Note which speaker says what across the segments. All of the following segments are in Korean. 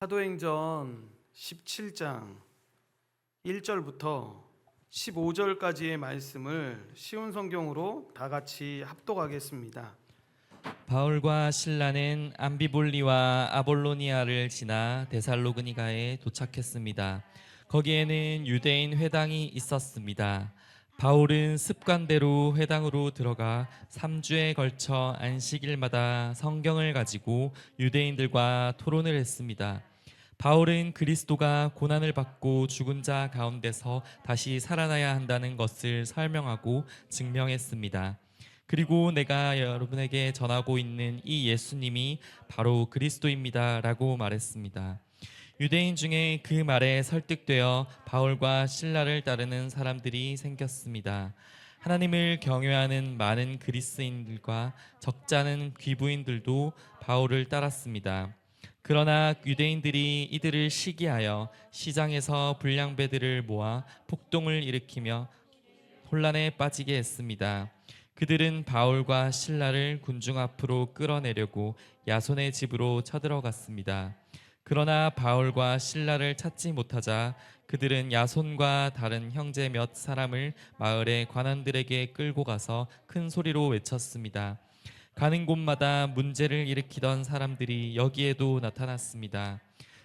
Speaker 1: 사도행전 17장 1절부터 15절까지의 말씀을 쉬운 성경으로 다 같이 합독하겠습니다.
Speaker 2: 바울과 실라는 암비볼리와 아볼로니아를 지나 데살로니가에 도착했습니다. 거기에는 유대인 회당이 있었습니다. 바울은 습관대로 회당으로 들어가 3주에 걸쳐 안식일마다 성경을 가지고 유대인들과 토론을 했습니다. 바울은 그리스도가 고난을 받고 죽은 자 가운데서 다시 살아나야 한다는 것을 설명하고 증명했습니다. 그리고 내가 여러분에게 전하고 있는 이 예수님이 바로 그리스도입니다 라고 말했습니다. 유대인 중에 그 말에 설득되어 바울과 실라를 따르는 사람들이 생겼습니다. 하나님을 경외하는 많은 그리스인들과 적지 않은 귀부인들도 바울을 따랐습니다. 그러나 유대인들이 이들을 시기하여 시장에서 불량배들을 모아 폭동을 일으키며 혼란에 빠지게 했습니다. 그들은 바울과 실라를 군중 앞으로 끌어내려고 야손의 집으로 쳐들어갔습니다. 그러나 바울과 신라를 찾지 못하자 그들은 야손과 다른 형제 몇 사람을 마을의 관원들에게 끌고 가서 큰 소리로 외쳤습니다. 가는 곳마다 문제를 일으키던 사람들이 여기에도 나타났습니다.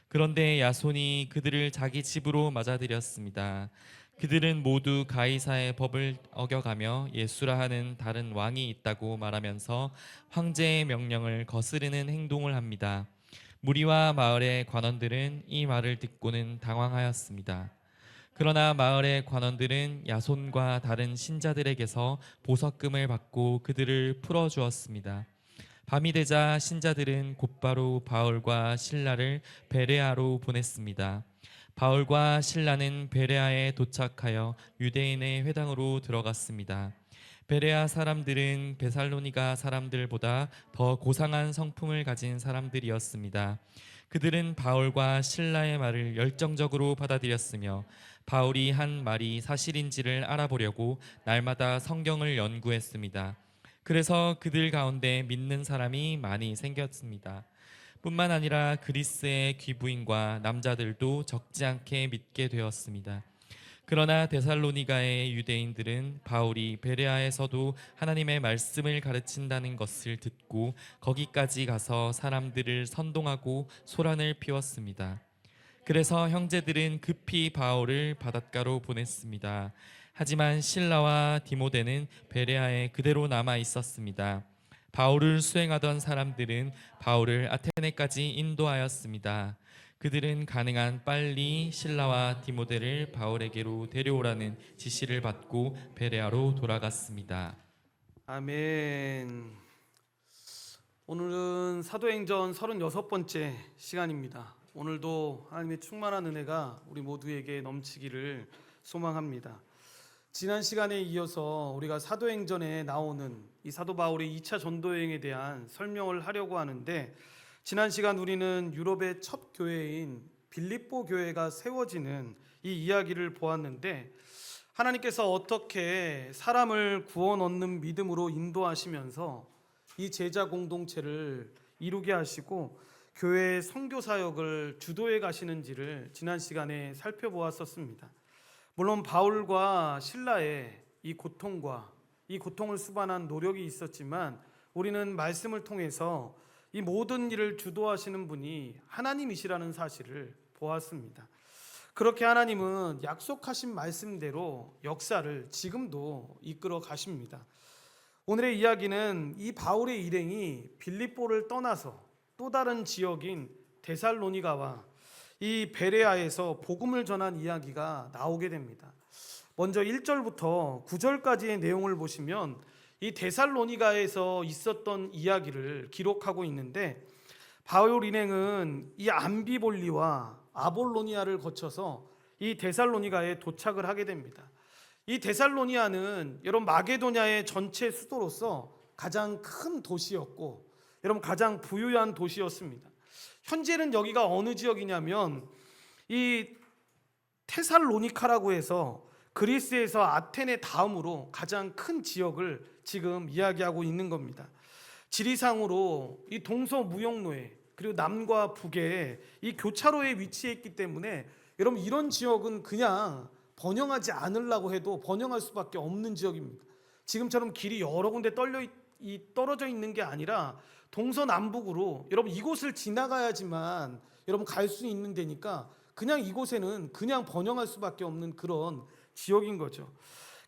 Speaker 2: 그런데 야손이 그들을 자기 집으로 맞아들였습니다. 그들은 모두 가이사의 법을 어겨가며 예수라 하는 다른 왕이 있다고 말하면서 황제의 명령을 거스르는 행동을 합니다. 무리와 마을의 관원들은 이 말을 듣고는 당황하였습니다. 그러나 마을의 관원들은 야손과 다른 신자들에게서 보석금을 받고 그들을 풀어주었습니다. 밤이 되자 신자들은 곧바로 바울과 실라를 베레아로 보냈습니다. 바울과 실라는 베레아에 도착하여 유대인의 회당으로 들어갔습니다. 베레아 사람들은 데살로니가 사람들보다 더 고상한 성품을 가진 사람들이었습니다. 그들은 바울과 실라의 말을 열정적으로 받아들였으며 바울이 한 말이 사실인지를 알아보려고 날마다 성경을 연구했습니다. 그래서 그들 가운데 믿는 사람이 많이 생겼습니다. 뿐만 아니라 그리스의 귀부인과 남자들도 적지 않게 믿게 되었습니다. 그러나 데살로니가의 유대인들은 바울이 베레아에서도 하나님의 말씀을 가르친다는 것을 듣고 거기까지 가서 사람들을 선동하고 소란을 피웠습니다. 그래서 형제들은 급히 바울을 바닷가로 보냈습니다. 하지만 실라와 디모데는 베레아에 그대로 남아 있었습니다. 바울을 수행하던 사람들은 바울을 아테네까지 인도하였습니다. 그들은 가능한 빨리 실라와 디모데를 바울에게로 데려오라는 지시를 받고 베레아로 돌아갔습니다.
Speaker 1: 아멘. 오늘은 사도행전 36번째 시간입니다. 오늘도 하나님의 충만한 은혜가 우리 모두에게 넘치기를 소망합니다. 지난 시간에 이어서 우리가 사도행전에 나오는 이 사도 바울의 2차 전도여행에 대한 설명을 하려고 하는데, 지난 시간 우리는 유럽의 첫 교회인 빌립보 교회가 세워지는 이 이야기를 보았는데, 하나님께서 어떻게 사람을 구원 얻는 믿음으로 인도하시면서 이 제자 공동체를 이루게 하시고 교회의 선교 사역을 주도해 가시는지를 지난 시간에 살펴보았었습니다. 물론 바울과 실라의 이 고통과 이 고통을 수반한 노력이 있었지만, 우리는 말씀을 통해서 이 모든 일을 주도하시는 분이 하나님이시라는 사실을 보았습니다. 그렇게 하나님은 약속하신 말씀대로 역사를 지금도 이끌어 가십니다. 오늘의 이야기는 이 바울의 일행이 빌립보를 떠나서 또 다른 지역인 데살로니가와 이 베레아에서 복음을 전한 이야기가 나오게 됩니다. 먼저 1절부터 9절까지의 내용을 보시면 이 데살로니가에서 있었던 이야기를 기록하고 있는데, 바울 일행은 이 암비볼리와 아볼로니아를 거쳐서 이 데살로니가에 도착을 하게 됩니다. 이 데살로니아는 여러분 마게도냐의 전체 수도로서 가장 큰 도시였고, 여러분 가장 부유한 도시였습니다. 현재는 여기가 어느 지역이냐면 이 테살로니카라고 해서 그리스에서 아테네 다음으로 가장 큰 지역을 지금 이야기하고 있는 겁니다. 지리상으로 이 동서무역로에 그리고 남과 북에 이 교차로에 위치해 있기 때문에 여러분 이런 지역은 그냥 번영하지 않으려고 해도 번영할 수밖에 없는 지역입니다. 지금처럼 길이 여러 군데 떨어져 있는 게 아니라 동서남북으로 여러분 이곳을 지나가야지만 여러분 갈 수 있는 데니까 그냥 이곳에는 그냥 번영할 수밖에 없는 그런 지역인 거죠.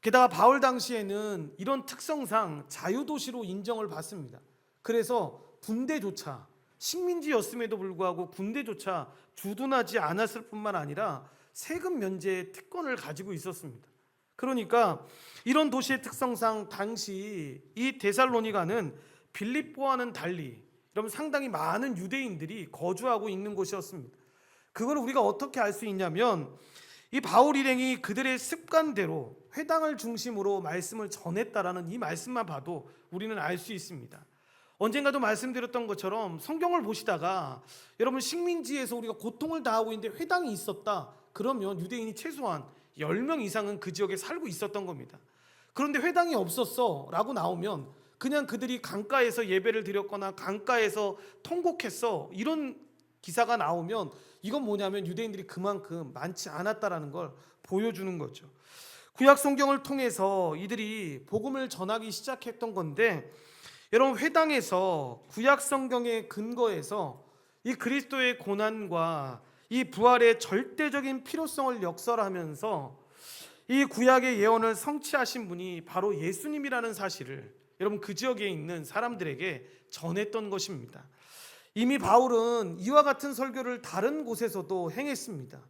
Speaker 1: 게다가 바울 당시에는 이런 특성상 자유도시로 인정을 받습니다. 그래서 군대조차 식민지였음에도 불구하고 군대조차 주둔하지 않았을 뿐만 아니라 세금 면제 특권을 가지고 있었습니다. 그러니까 이런 도시의 특성상 당시 이 데살로니가는 빌립보와는 달리 여러분 상당히 많은 유대인들이 거주하고 있는 곳이었습니다. 그걸 우리가 어떻게 알 수 있냐면 이 바울 일행이 그들의 습관대로 회당을 중심으로 말씀을 전했다라는 이 말씀만 봐도 우리는 알 수 있습니다. 언젠가도 말씀드렸던 것처럼 성경을 보시다가 여러분 식민지에서 우리가 고통을 당하고 있는데 회당이 있었다 그러면 유대인이 최소한 10명 이상은 그 지역에 살고 있었던 겁니다. 그런데 회당이 없었어 라고 나오면 그냥 그들이 강가에서 예배를 드렸거나 강가에서 통곡했어 이런 기사가 나오면 이건 뭐냐면 유대인들이 그만큼 많지 않았다라는 걸 보여주는 거죠. 구약 성경을 통해서 이들이 복음을 전하기 시작했던 건데 여러분 회당에서 구약 성경의 근거에서 이 그리스도의 고난과 이 부활의 절대적인 필요성을 역설하면서 이 구약의 예언을 성취하신 분이 바로 예수님이라는 사실을 여러분 그 지역에 있는 사람들에게 전했던 것입니다. 이미 바울은 이와 같은 설교를 다른 곳에서도 행했습니다.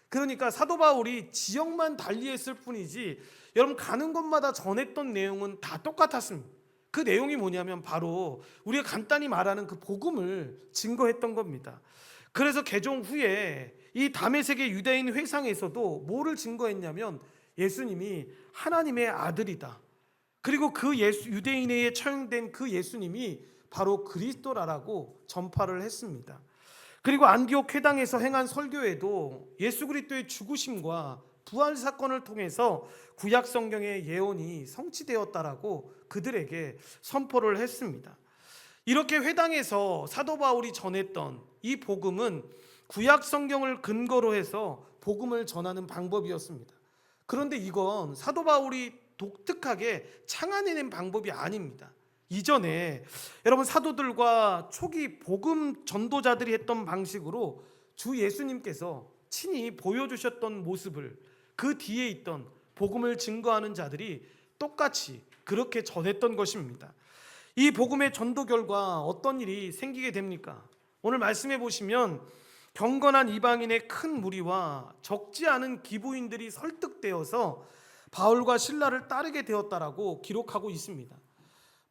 Speaker 1: 그러니까 사도 바울이 지역만 달리했을 뿐이지 여러분 가는 곳마다 전했던 내용은 다 똑같았습니다. 그 내용이 뭐냐면 바로 우리가 간단히 말하는 그 복음을 증거했던 겁니다. 그래서 개종 후에 이 다메섹의 유대인 회상에서도 뭐를 증거했냐면 예수님이 하나님의 아들이다. 그리고 그 유대인에 처형된 그 예수님이 바로 그리스도라고 전파를 했습니다. 그리고 안디옥 회당에서 행한 설교에도 예수 그리스도의 죽으심과 부활 사건을 통해서 구약 성경의 예언이 성취되었다라고 그들에게 선포를 했습니다. 이렇게 회당에서 사도 바울이 전했던 이 복음은 구약 성경을 근거로 해서 복음을 전하는 방법이었습니다. 그런데 이건 사도 바울이 독특하게 창안해낸 방법이 아닙니다. 이전에 여러분 사도들과 초기 복음 전도자들이 했던 방식으로 주 예수님께서 친히 보여주셨던 모습을 그 뒤에 있던 복음을 증거하는 자들이 똑같이 그렇게 전했던 것입니다. 이 복음의 전도 결과 어떤 일이 생기게 됩니까? 오늘 말씀해 보시면 경건한 이방인의 큰 무리와 적지 않은 기부인들이 설득되어서 바울과 실라를 따르게 되었다라고 기록하고 있습니다.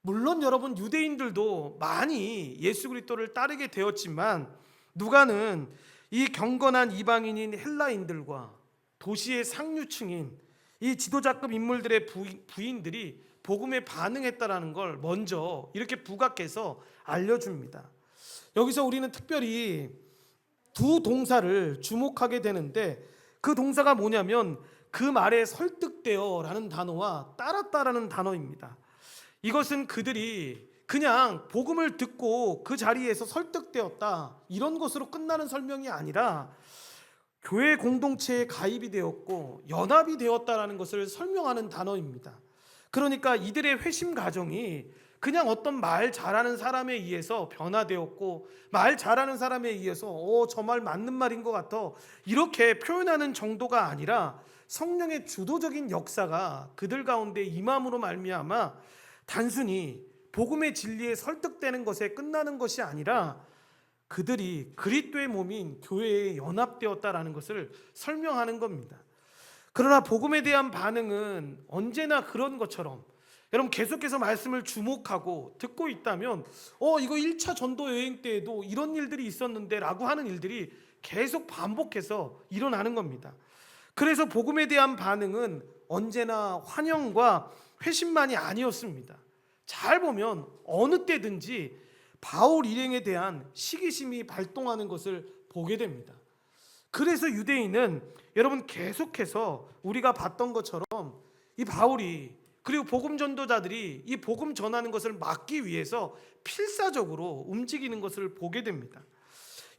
Speaker 1: 물론 여러분 유대인들도 많이 예수 그리스도를 따르게 되었지만 누가는 이 경건한 이방인인 헬라인들과 도시의 상류층인 이 지도자급 인물들의 부인들이 복음에 반응했다라는 걸 먼저 이렇게 부각해서 알려줍니다. 여기서 우리는 특별히 두 동사를 주목하게 되는데 그 동사가 뭐냐면 그 말에 설득되어라는 단어와 따랐다라는 단어입니다. 이것은 그들이 그냥 복음을 듣고 그 자리에서 설득되었다 이런 것으로 끝나는 설명이 아니라 교회 공동체에 가입이 되었고 연합이 되었다라는 것을 설명하는 단어입니다. 그러니까 이들의 회심 과정이 그냥 어떤 말 잘하는 사람에 의해서 변화되었고 말 잘하는 사람에 의해서 저 말 맞는 말인 것 같아 이렇게 표현하는 정도가 아니라 성령의 주도적인 역사가 그들 가운데 임함으로 말미암아 단순히 복음의 진리에 설득되는 것에 끝나는 것이 아니라 그들이 그리스도의 몸인 교회에 연합되었다라는 것을 설명하는 겁니다. 그러나 복음에 대한 반응은 언제나 그런 것처럼 여러분 계속해서 말씀을 주목하고 듣고 있다면 이거 1차 전도 여행 때에도 이런 일들이 있었는데 라고 하는 일들이 계속 반복해서 일어나는 겁니다. 그래서 복음에 대한 반응은 언제나 환영과 회심만이 아니었습니다. 잘 보면 어느 때든지 바울 일행에 대한 시기심이 발동하는 것을 보게 됩니다. 그래서 유대인은 여러분 계속해서 우리가 봤던 것처럼 이 바울이 그리고 복음 전도자들이 이 복음 전하는 것을 막기 위해서 필사적으로 움직이는 것을 보게 됩니다.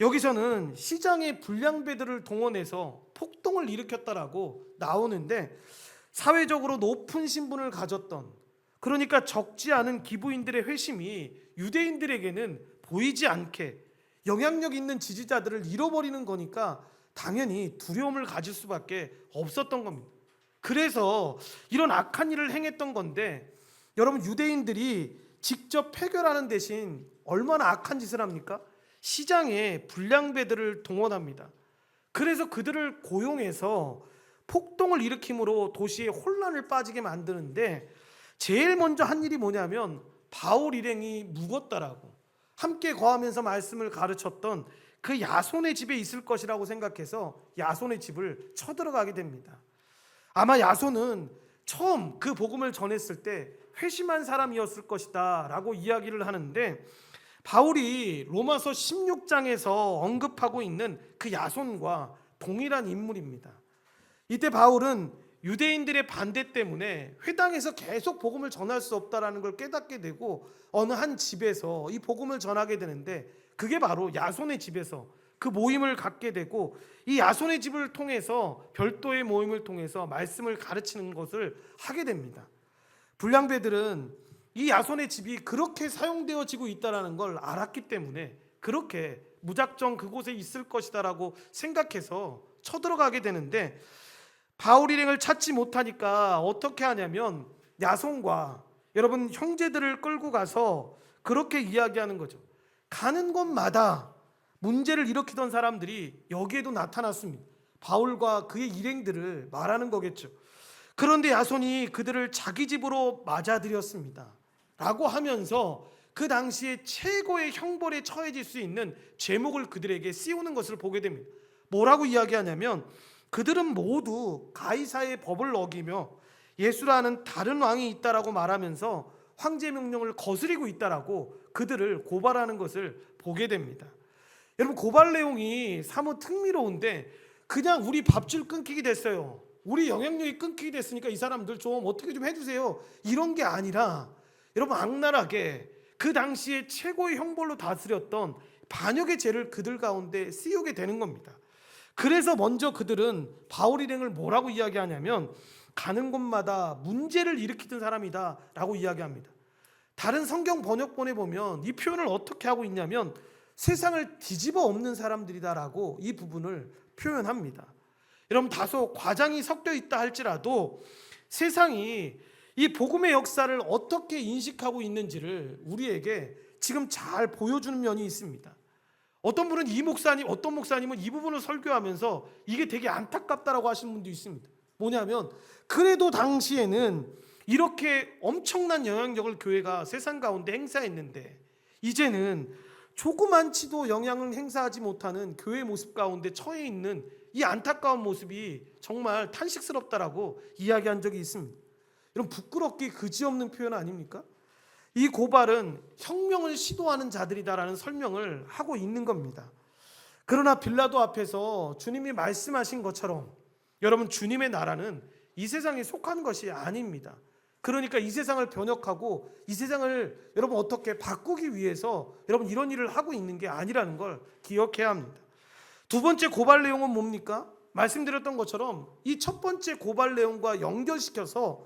Speaker 1: 여기서는 시장의 불량배들을 동원해서 폭동을 일으켰다라고 나오는데, 사회적으로 높은 신분을 가졌던, 그러니까 적지 않은 기부인들의 회심이 유대인들에게는 보이지 않게 영향력 있는 지지자들을 잃어버리는 거니까 당연히 두려움을 가질 수밖에 없었던 겁니다. 그래서 이런 악한 일을 행했던 건데, 여러분, 유대인들이 직접 폐결하는 대신 얼마나 악한 짓을 합니까? 시장에 불량배들을 동원합니다. 그래서 그들을 고용해서 폭동을 일으킴으로 도시에 혼란을 빠지게 만드는데, 제일 먼저 한 일이 뭐냐면 바울 일행이 묵었다라고, 함께 거하면서 말씀을 가르쳤던 그 야손의 집에 있을 것이라고 생각해서 야손의 집을 쳐들어가게 됩니다. 아마 야손은 처음 그 복음을 전했을 때 회심한 사람이었을 것이다 라고 이야기를 하는데, 바울이 로마서 16장에서 언급하고 있는 그 야손과 동일한 인물입니다. 이때 바울은 유대인들의 반대 때문에 회당에서 계속 복음을 전할 수 없다라는 걸 깨닫게 되고, 어느 한 집에서 이 복음을 전하게 되는데, 그게 바로 야손의 집에서 그 모임을 갖게 되고, 이 야손의 집을 통해서 별도의 모임을 통해서 말씀을 가르치는 것을 하게 됩니다. 불량배들은 이 야손의 집이 그렇게 사용되어지고 있다는 걸 알았기 때문에 그렇게 무작정 그곳에 있을 것이다라고 생각해서 쳐들어가게 되는데, 바울 일행을 찾지 못하니까 어떻게 하냐면 야손과 여러분 형제들을 끌고 가서 그렇게 이야기하는 거죠. 가는 곳마다 문제를 일으키던 사람들이 여기에도 나타났습니다. 바울과 그의 일행들을 말하는 거겠죠. 그런데 야손이 그들을 자기 집으로 맞아들였습니다 라고 하면서 그 당시에 최고의 형벌에 처해질 수 있는 죄목을 그들에게 씌우는 것을 보게 됩니다. 뭐라고 이야기하냐면, 그들은 모두 가이사의 법을 어기며 예수라는 다른 왕이 있다라고 말하면서 황제 명령을 거스리고 있다라고 그들을 고발하는 것을 보게 됩니다. 여러분, 고발 내용이 사뭇 흥미로운데, 그냥 우리 밥줄 끊기게 됐어요, 우리 영향력이 끊기게 됐으니까 이 사람들 좀 어떻게 좀 해주세요, 이런 게 아니라 여러분, 악랄하게 그 당시에 최고의 형벌로 다스렸던 반역의 죄를 그들 가운데 씌우게 되는 겁니다. 그래서 먼저 그들은 바울 일행을 뭐라고 이야기하냐면 가는 곳마다 문제를 일으키던 사람이다 라고 이야기합니다. 다른 성경 번역본에 보면 이 표현을 어떻게 하고 있냐면 세상을 뒤집어 엎는 사람들이다 라고 이 부분을 표현합니다. 여러분, 다소 과장이 섞여 있다 할지라도 세상이 이 복음의 역사를 어떻게 인식하고 있는지를 우리에게 지금 잘 보여주는 면이 있습니다. 어떤 분은 어떤 목사님은 이 부분을 설교하면서 이게 되게 안타깝다라고 하시는 분도 있습니다. 뭐냐면, 그래도 당시에는 이렇게 엄청난 영향력을 교회가 세상 가운데 행사했는데 이제는 조그만치도 영향을 행사하지 못하는 교회 모습 가운데 처해 있는 이 안타까운 모습이 정말 탄식스럽다라고 이야기한 적이 있습니다. 여러분, 부끄럽기 그지없는 표현 아닙니까? 이 고발은 혁명을 시도하는 자들이다라는 설명을 하고 있는 겁니다. 그러나 빌라도 앞에서 주님이 말씀하신 것처럼 여러분, 주님의 나라는 이 세상에 속한 것이 아닙니다. 그러니까 이 세상을 변혁하고 이 세상을 여러분 어떻게 바꾸기 위해서 여러분 이런 일을 하고 있는 게 아니라는 걸 기억해야 합니다. 두 번째 고발 내용은 뭡니까? 말씀드렸던 것처럼 이 첫 번째 고발 내용과 연결시켜서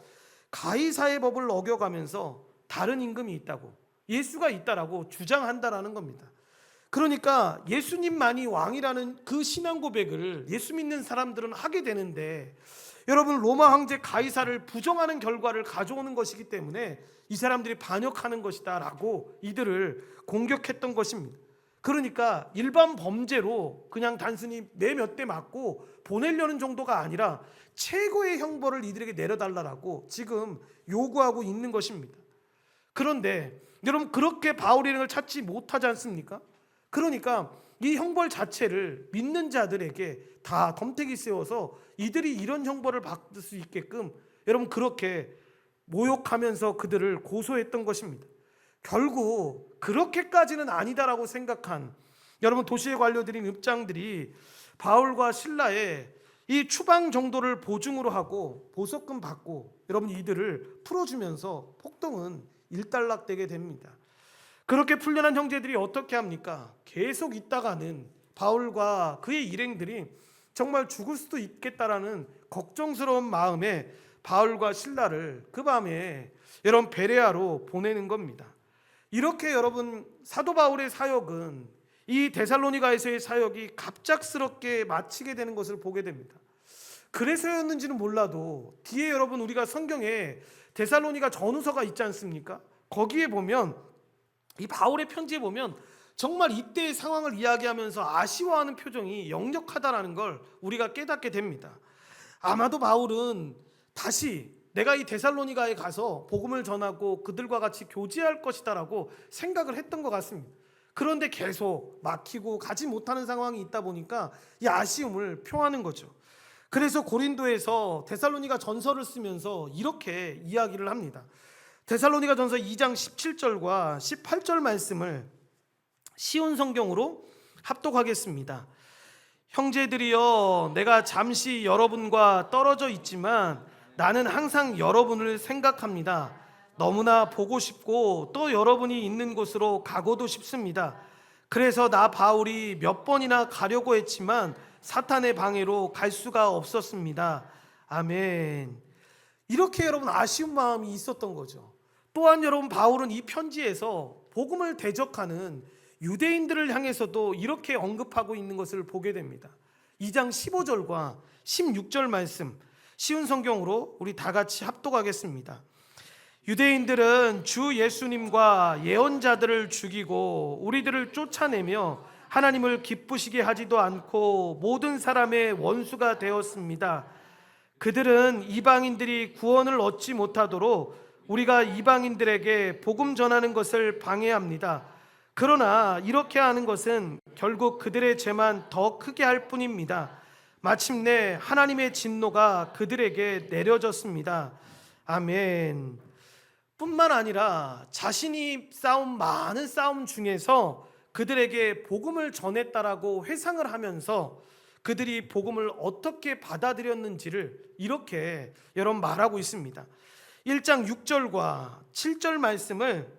Speaker 1: 가이사의 법을 어겨가면서 다른 임금이 있다고, 예수가 있다라고 주장한다라는 겁니다. 그러니까 예수님만이 왕이라는 그 신앙 고백을 예수 믿는 사람들은 하게 되는데, 여러분, 로마 황제 가이사를 부정하는 결과를 가져오는 것이기 때문에 이 사람들이 반역하는 것이다 라고 이들을 공격했던 것입니다. 그러니까 일반 범죄로 그냥 단순히 매 몇 대 맞고 보내려는 정도가 아니라 최고의 형벌을 이들에게 내려달라고 지금 요구하고 있는 것입니다. 그런데 여러분, 그렇게 바울 일행을 찾지 못하지 않습니까? 그러니까 이 형벌 자체를 믿는 자들에게 다 덤태기 세워서 이들이 이런 형벌을 받을 수 있게끔 여러분 그렇게 모욕하면서 그들을 고소했던 것입니다. 결국 그렇게까지는 아니다라고 생각한 여러분 도시에 관료들인 읍장들이 바울과 실라의 이 추방 정도를 보증으로 하고 보석금 받고 여러분 이들을 풀어주면서 폭동은 일단락되게 됩니다. 그렇게 풀려난 형제들이 어떻게 합니까? 계속 있다가는 바울과 그의 일행들이 정말 죽을 수도 있겠다라는 걱정스러운 마음에 바울과 실라를 그 밤에 여러분 베레아로 보내는 겁니다. 이렇게 여러분 사도 바울의 사역은 이 데살로니가에서의 사역이 갑작스럽게 마치게 되는 것을 보게 됩니다. 그래서였는지는 몰라도 뒤에 여러분 우리가 성경에 데살로니가 전후서가 있지 않습니까? 거기에 보면 이 바울의 편지에 보면 정말 이때의 상황을 이야기하면서 아쉬워하는 표정이 역력하다라는 걸 우리가 깨닫게 됩니다. 아마도 바울은 다시 내가 이 데살로니가에 가서 복음을 전하고 그들과 같이 교제할 것이다라고 생각을 했던 것 같습니다. 그런데 계속 막히고 가지 못하는 상황이 있다 보니까 이 아쉬움을 표하는 거죠. 그래서 고린도에서 데살로니가 전서를 쓰면서 이렇게 이야기를 합니다. 데살로니가 전서 2장 17절과 18절 말씀을 쉬운 성경으로 합독하겠습니다. 형제들이여, 내가 잠시 여러분과 떨어져 있지만 나는 항상 여러분을 생각합니다. 너무나 보고 싶고 또 여러분이 있는 곳으로 가고도 싶습니다. 그래서 나 바울이 몇 번이나 가려고 했지만 사탄의 방해로 갈 수가 없었습니다. 아멘. 이렇게 여러분 아쉬운 마음이 있었던 거죠. 또한 여러분 바울은 이 편지에서 복음을 대적하는 유대인들을 향해서도 이렇게 언급하고 있는 것을 보게 됩니다. 2장 15절과 16절 말씀 쉬운 성경으로 우리 다 같이 합독하겠습니다. 유대인들은 주 예수님과 예언자들을 죽이고 우리들을 쫓아내며 하나님을 기쁘시게 하지도 않고 모든 사람의 원수가 되었습니다. 그들은 이방인들이 구원을 얻지 못하도록 우리가 이방인들에게 복음 전하는 것을 방해합니다. 그러나 이렇게 하는 것은 결국 그들의 죄만 더 크게 할 뿐입니다. 마침내 하나님의 진노가 그들에게 내려졌습니다. 아멘. 뿐만 아니라 자신이 싸운 많은 싸움 중에서 그들에게 복음을 전했다라고 회상을 하면서 그들이 복음을 어떻게 받아들였는지를 이렇게 여러분 말하고 있습니다. 1장 6절과 7절 말씀을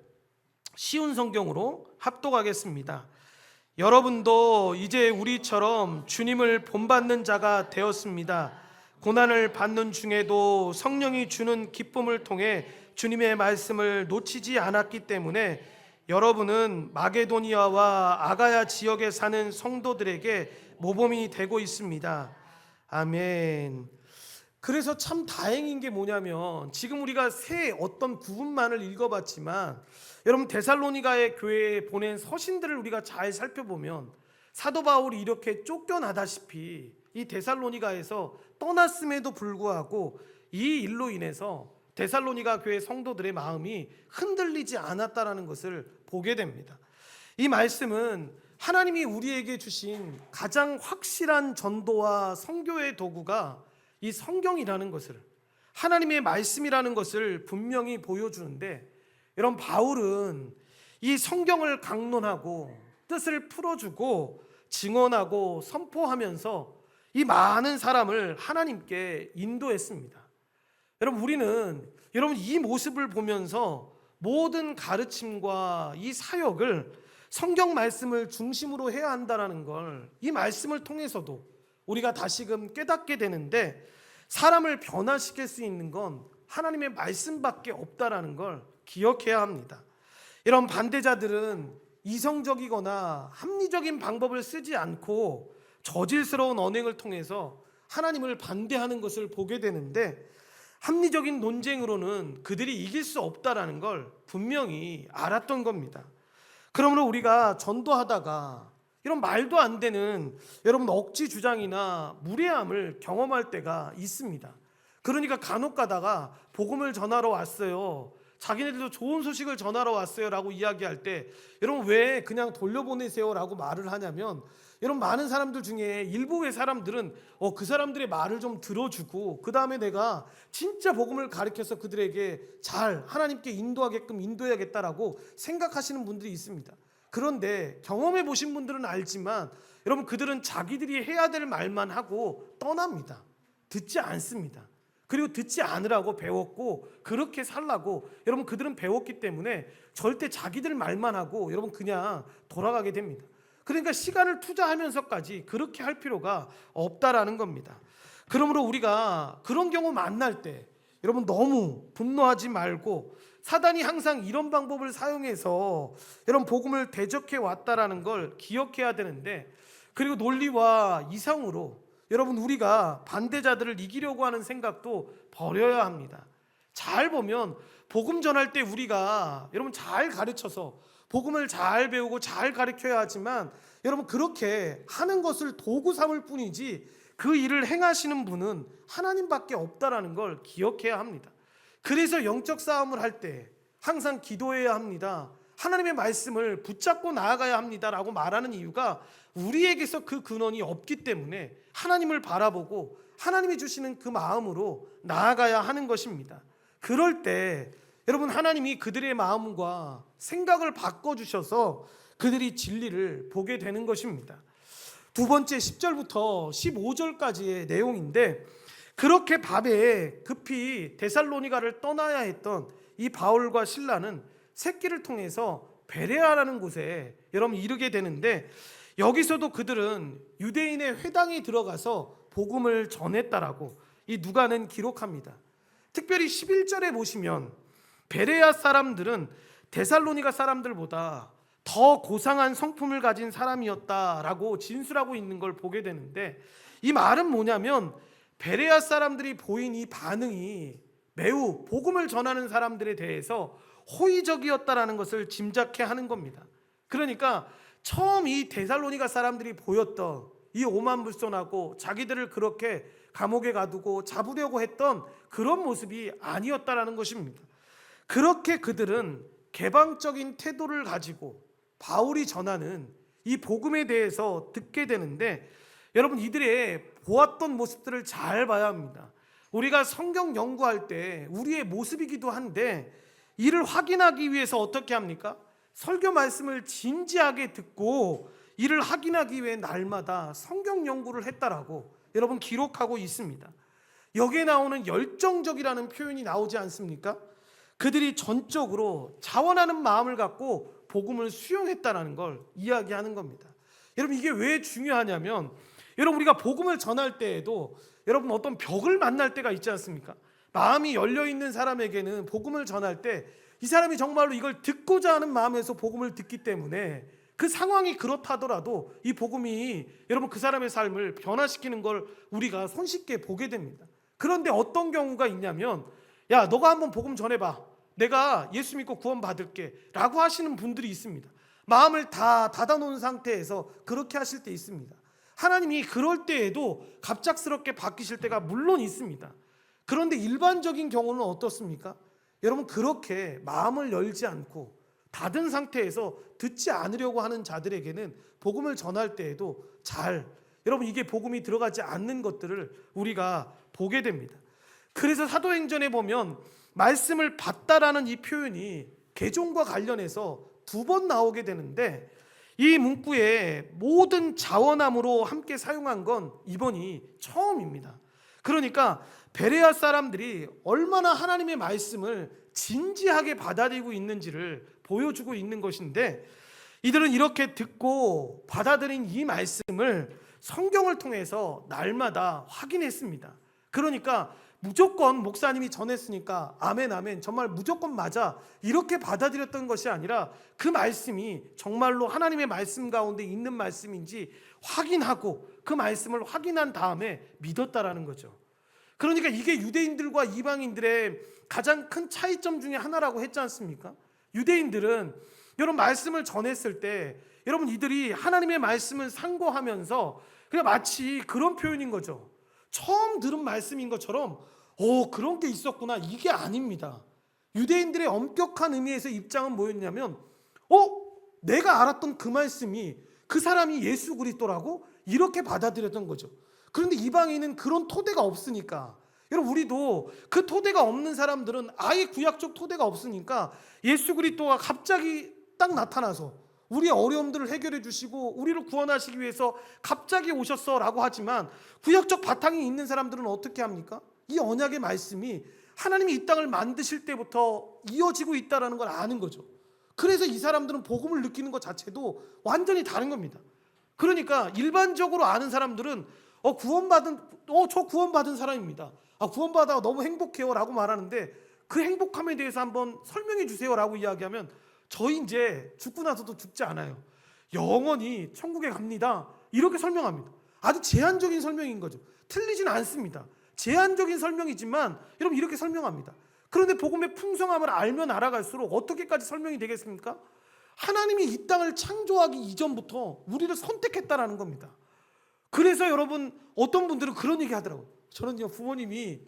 Speaker 1: 쉬운 성경으로 합독하겠습니다. 여러분도 이제 우리처럼 주님을 본받는 자가 되었습니다. 고난을 받는 중에도 성령이 주는 기쁨을 통해 주님의 말씀을 놓치지 않았기 때문에 여러분은 마게도니아와 아가야 지역에 사는 성도들에게 모범이 되고 있습니다. 아멘. 그래서 참 다행인 게 뭐냐면 지금 우리가 새 어떤 부분만을 읽어봤지만 여러분 데살로니가의 교회에 보낸 서신들을 우리가 잘 살펴보면 사도 바울이 이렇게 쫓겨나다시피 이 데살로니가에서 떠났음에도 불구하고 이 일로 인해서 데살로니가 교회 성도들의 마음이 흔들리지 않았다라는 것을 보게 됩니다. 이 말씀은 하나님이 우리에게 주신 가장 확실한 전도와 선교의 도구가 이 성경이라는 것을, 하나님의 말씀이라는 것을 분명히 보여주는데, 여러분 바울은 이 성경을 강론하고 뜻을 풀어주고 증언하고 선포하면서 이 많은 사람을 하나님께 인도했습니다. 여러분 우리는 여러분 이 모습을 보면서 모든 가르침과 이 사역을 성경 말씀을 중심으로 해야 한다는 걸 이 말씀을 통해서도 우리가 다시금 깨닫게 되는데, 사람을 변화시킬 수 있는 건 하나님의 말씀밖에 없다라는 걸 기억해야 합니다. 이런 반대자들은 이성적이거나 합리적인 방법을 쓰지 않고 저질스러운 언행을 통해서 하나님을 반대하는 것을 보게 되는데, 합리적인 논쟁으로는 그들이 이길 수 없다라는 걸 분명히 알았던 겁니다. 그러므로 우리가 전도하다가 이런 말도 안 되는 여러분 억지 주장이나 무례함을 경험할 때가 있습니다. 그러니까 간혹 가다가 복음을 전하러 왔어요, 자기네들도 좋은 소식을 전하러 왔어요 라고 이야기할 때 여러분 왜 그냥 돌려보내세요 라고 말을 하냐면, 여러분 많은 사람들 중에 일부의 사람들은 그 사람들의 말을 좀 들어주고 그 다음에 내가 진짜 복음을 가르쳐서 그들에게 잘 하나님께 인도하게끔 인도해야겠다라고 생각하시는 분들이 있습니다. 그런데 경험해 보신 분들은 알지만 여러분 그들은 자기들이 해야 될 말만 하고 떠납니다. 듣지 않습니다. 그리고 듣지 않으라고 배웠고 그렇게 살라고 여러분 그들은 배웠기 때문에 절대 자기들 말만 하고 여러분 그냥 돌아가게 됩니다. 그러니까 시간을 투자하면서까지 그렇게 할 필요가 없다라는 겁니다. 그러므로 우리가 그런 경우 만날 때 여러분 너무 분노하지 말고, 사단이 항상 이런 방법을 사용해서 여러분 복음을 대적해 왔다라는 걸 기억해야 되는데, 그리고 논리와 이성으로 여러분 우리가 반대자들을 이기려고 하는 생각도 버려야 합니다. 잘 보면 복음 전할 때 우리가 여러분 잘 가르쳐서 복음을 잘 배우고 잘 가르쳐야 하지만, 여러분 그렇게 하는 것을 도구 삼을 뿐이지 그 일을 행하시는 분은 하나님밖에 없다라는 걸 기억해야 합니다. 그래서 영적 싸움을 할 때 항상 기도해야 합니다. 하나님의 말씀을 붙잡고 나아가야 합니다라고 말하는 이유가, 우리에게서 그 근원이 없기 때문에 하나님을 바라보고 하나님이 주시는 그 마음으로 나아가야 하는 것입니다. 그럴 때 여러분 하나님이 그들의 마음과 생각을 바꿔주셔서 그들이 진리를 보게 되는 것입니다. 두 번째 10절부터 15절까지의 내용인데, 그렇게 밤에 급히 데살로니가를 떠나야 했던 이 바울과 실라는 새길을 통해서 베레아라는 곳에 여러분 이르게 되는데, 여기서도 그들은 유대인의 회당에 들어가서 복음을 전했다라고 이 누가는 기록합니다. 특별히 11절에 보시면 베레아 사람들은 데살로니가 사람들보다 더 고상한 성품을 가진 사람이었다라고 진술하고 있는 걸 보게 되는데, 이 말은 뭐냐면 베레아 사람들이 보인 이 반응이 매우 복음을 전하는 사람들에 대해서 호의적이었다라는 것을 짐작해 하는 겁니다. 그러니까 처음 이 데살로니가 사람들이 보였던 이 오만불손하고 자기들을 그렇게 감옥에 가두고 잡으려고 했던 그런 모습이 아니었다라는 것입니다. 그렇게 그들은 개방적인 태도를 가지고 바울이 전하는 이 복음에 대해서 듣게 되는데, 여러분 이들의 보았던 모습들을 잘 봐야 합니다. 우리가 성경 연구할 때 우리의 모습이기도 한데, 이를 확인하기 위해서 어떻게 합니까? 설교 말씀을 진지하게 듣고 이를 확인하기 위해 날마다 성경 연구를 했다라고 여러분 기록하고 있습니다. 여기에 나오는 열정적이라는 표현이 나오지 않습니까? 그들이 전적으로 자원하는 마음을 갖고 복음을 수용했다라는 걸 이야기하는 겁니다. 여러분 이게 왜 중요하냐면, 여러분 우리가 복음을 전할 때에도 여러분 어떤 벽을 만날 때가 있지 않습니까? 마음이 열려있는 사람에게는 복음을 전할 때 이 사람이 정말로 이걸 듣고자 하는 마음에서 복음을 듣기 때문에 그 상황이 그렇다더라도 이 복음이 여러분 그 사람의 삶을 변화시키는 걸 우리가 손쉽게 보게 됩니다. 그런데 어떤 경우가 있냐면, 야 너가 한번 복음 전해봐, 내가 예수 믿고 구원 받을게 라고 하시는 분들이 있습니다. 마음을 다 닫아놓은 상태에서 그렇게 하실 때 있습니다. 하나님이 그럴 때에도 갑작스럽게 바뀌실 때가 물론 있습니다. 그런데 일반적인 경우는 어떻습니까? 여러분 그렇게 마음을 열지 않고 닫은 상태에서 듣지 않으려고 하는 자들에게는 복음을 전할 때에도 여러분 이게 복음이 들어가지 않는 것들을 우리가 보게 됩니다. 그래서 사도행전에 보면 말씀을 받다라는 이 표현이 개종과 관련해서 2번 나오게 되는데, 이 문구에 모든 자원함으로 함께 사용한 건 이번이 처음입니다. 그러니까 베레아 사람들이 얼마나 하나님의 말씀을 진지하게 받아들이고 있는지를 보여주고 있는 것인데, 이들은 이렇게 듣고 받아들인 이 말씀을 성경을 통해서 날마다 확인했습니다. 그러니까 무조건 목사님이 전했으니까 아멘 아멘 정말 무조건 맞아 이렇게 받아들였던 것이 아니라, 그 말씀이 정말로 하나님의 말씀 가운데 있는 말씀인지 확인하고 그 말씀을 확인한 다음에 믿었다라는 거죠. 그러니까 이게 유대인들과 이방인들의 가장 큰 차이점 중에 하나라고 했지 않습니까? 유대인들은 여러분 말씀을 전했을 때 여러분 이들이 하나님의 말씀을 상고하면서 그냥 마치 그런 표현인 거죠. 처음 들은 말씀인 것처럼 그런 게 있었구나, 이게 아닙니다. 유대인들의 엄격한 의미에서 입장은 뭐였냐면, 내가 알았던 그 말씀이 그 사람이 예수 그리스도라고 이렇게 받아들였던 거죠. 그런데 이방인은 그런 토대가 없으니까, 여러분 우리도 그 토대가 없는 사람들은 아예 구약적 토대가 없으니까 예수 그리스도가 갑자기 딱 나타나서 우리의 어려움들을 해결해 주시고 우리를 구원하시기 위해서 갑자기 오셨어 라고 하지만, 구약적 바탕이 있는 사람들은 어떻게 합니까? 이 언약의 말씀이 하나님이 이 땅을 만드실 때부터 이어지고 있다는 걸 아는 거죠. 그래서 이 사람들은 복음을 느끼는 것 자체도 완전히 다른 겁니다. 그러니까 일반적으로 아는 사람들은 저 구원받은 사람입니다. 구원받아 너무 행복해요 라고 말하는데, 그 행복함에 대해서 한번 설명해 주세요 라고 이야기하면 저희 이제 죽고 나서도 죽지 않아요. 영원히 천국에 갑니다. 이렇게 설명합니다. 아주 제한적인 설명인 거죠. 틀리지는 않습니다. 제한적인 설명이지만 여러분 이렇게 설명합니다. 그런데 복음의 풍성함을 알면 알아갈수록 어떻게까지 설명이 되겠습니까? 하나님이 이 땅을 창조하기 이전부터 우리를 선택했다라는 겁니다. 그래서 여러분 어떤 분들은 그런 얘기 하더라고요. 저는요, 부모님이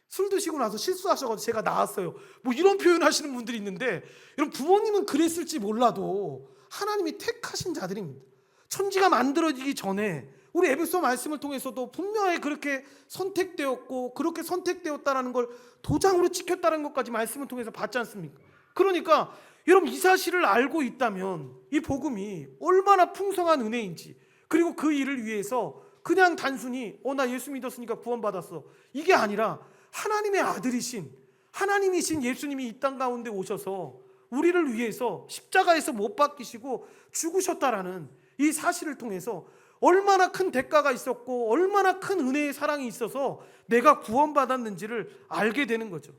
Speaker 1: 술 드시고 나서 실수하셔가지고 제가 나왔어요, 뭐 이런 표현 하시는 분들이 있는데, 여러분 부모님은 그랬을지 몰라도 하나님이 택하신 자들입니다. 천지가 만들어지기 전에 우리 에베소 말씀을 통해서도 분명히 그렇게 선택되었고, 그렇게 선택되었다라는 걸 도장으로 찍혔다는 것까지 말씀을 통해서 봤지 않습니까? 그러니까 여러분 이 사실을 알고 있다면 이 복음이 얼마나 풍성한 은혜인지, 그리고 그 일을 위해서 그냥 단순히 나 예수 믿었으니까 구원받았어, 이게 아니라 하나님의 아들이신, 하나님이신 예수님이 이 땅 가운데 오셔서 우리를 위해서 십자가에서 못 박히시고 죽으셨다라는 이 사실을 통해서 얼마나 큰 대가가 있었고 얼마나 큰 은혜의 사랑이 있어서 내가 구원받았는지를 알게 되는 거죠.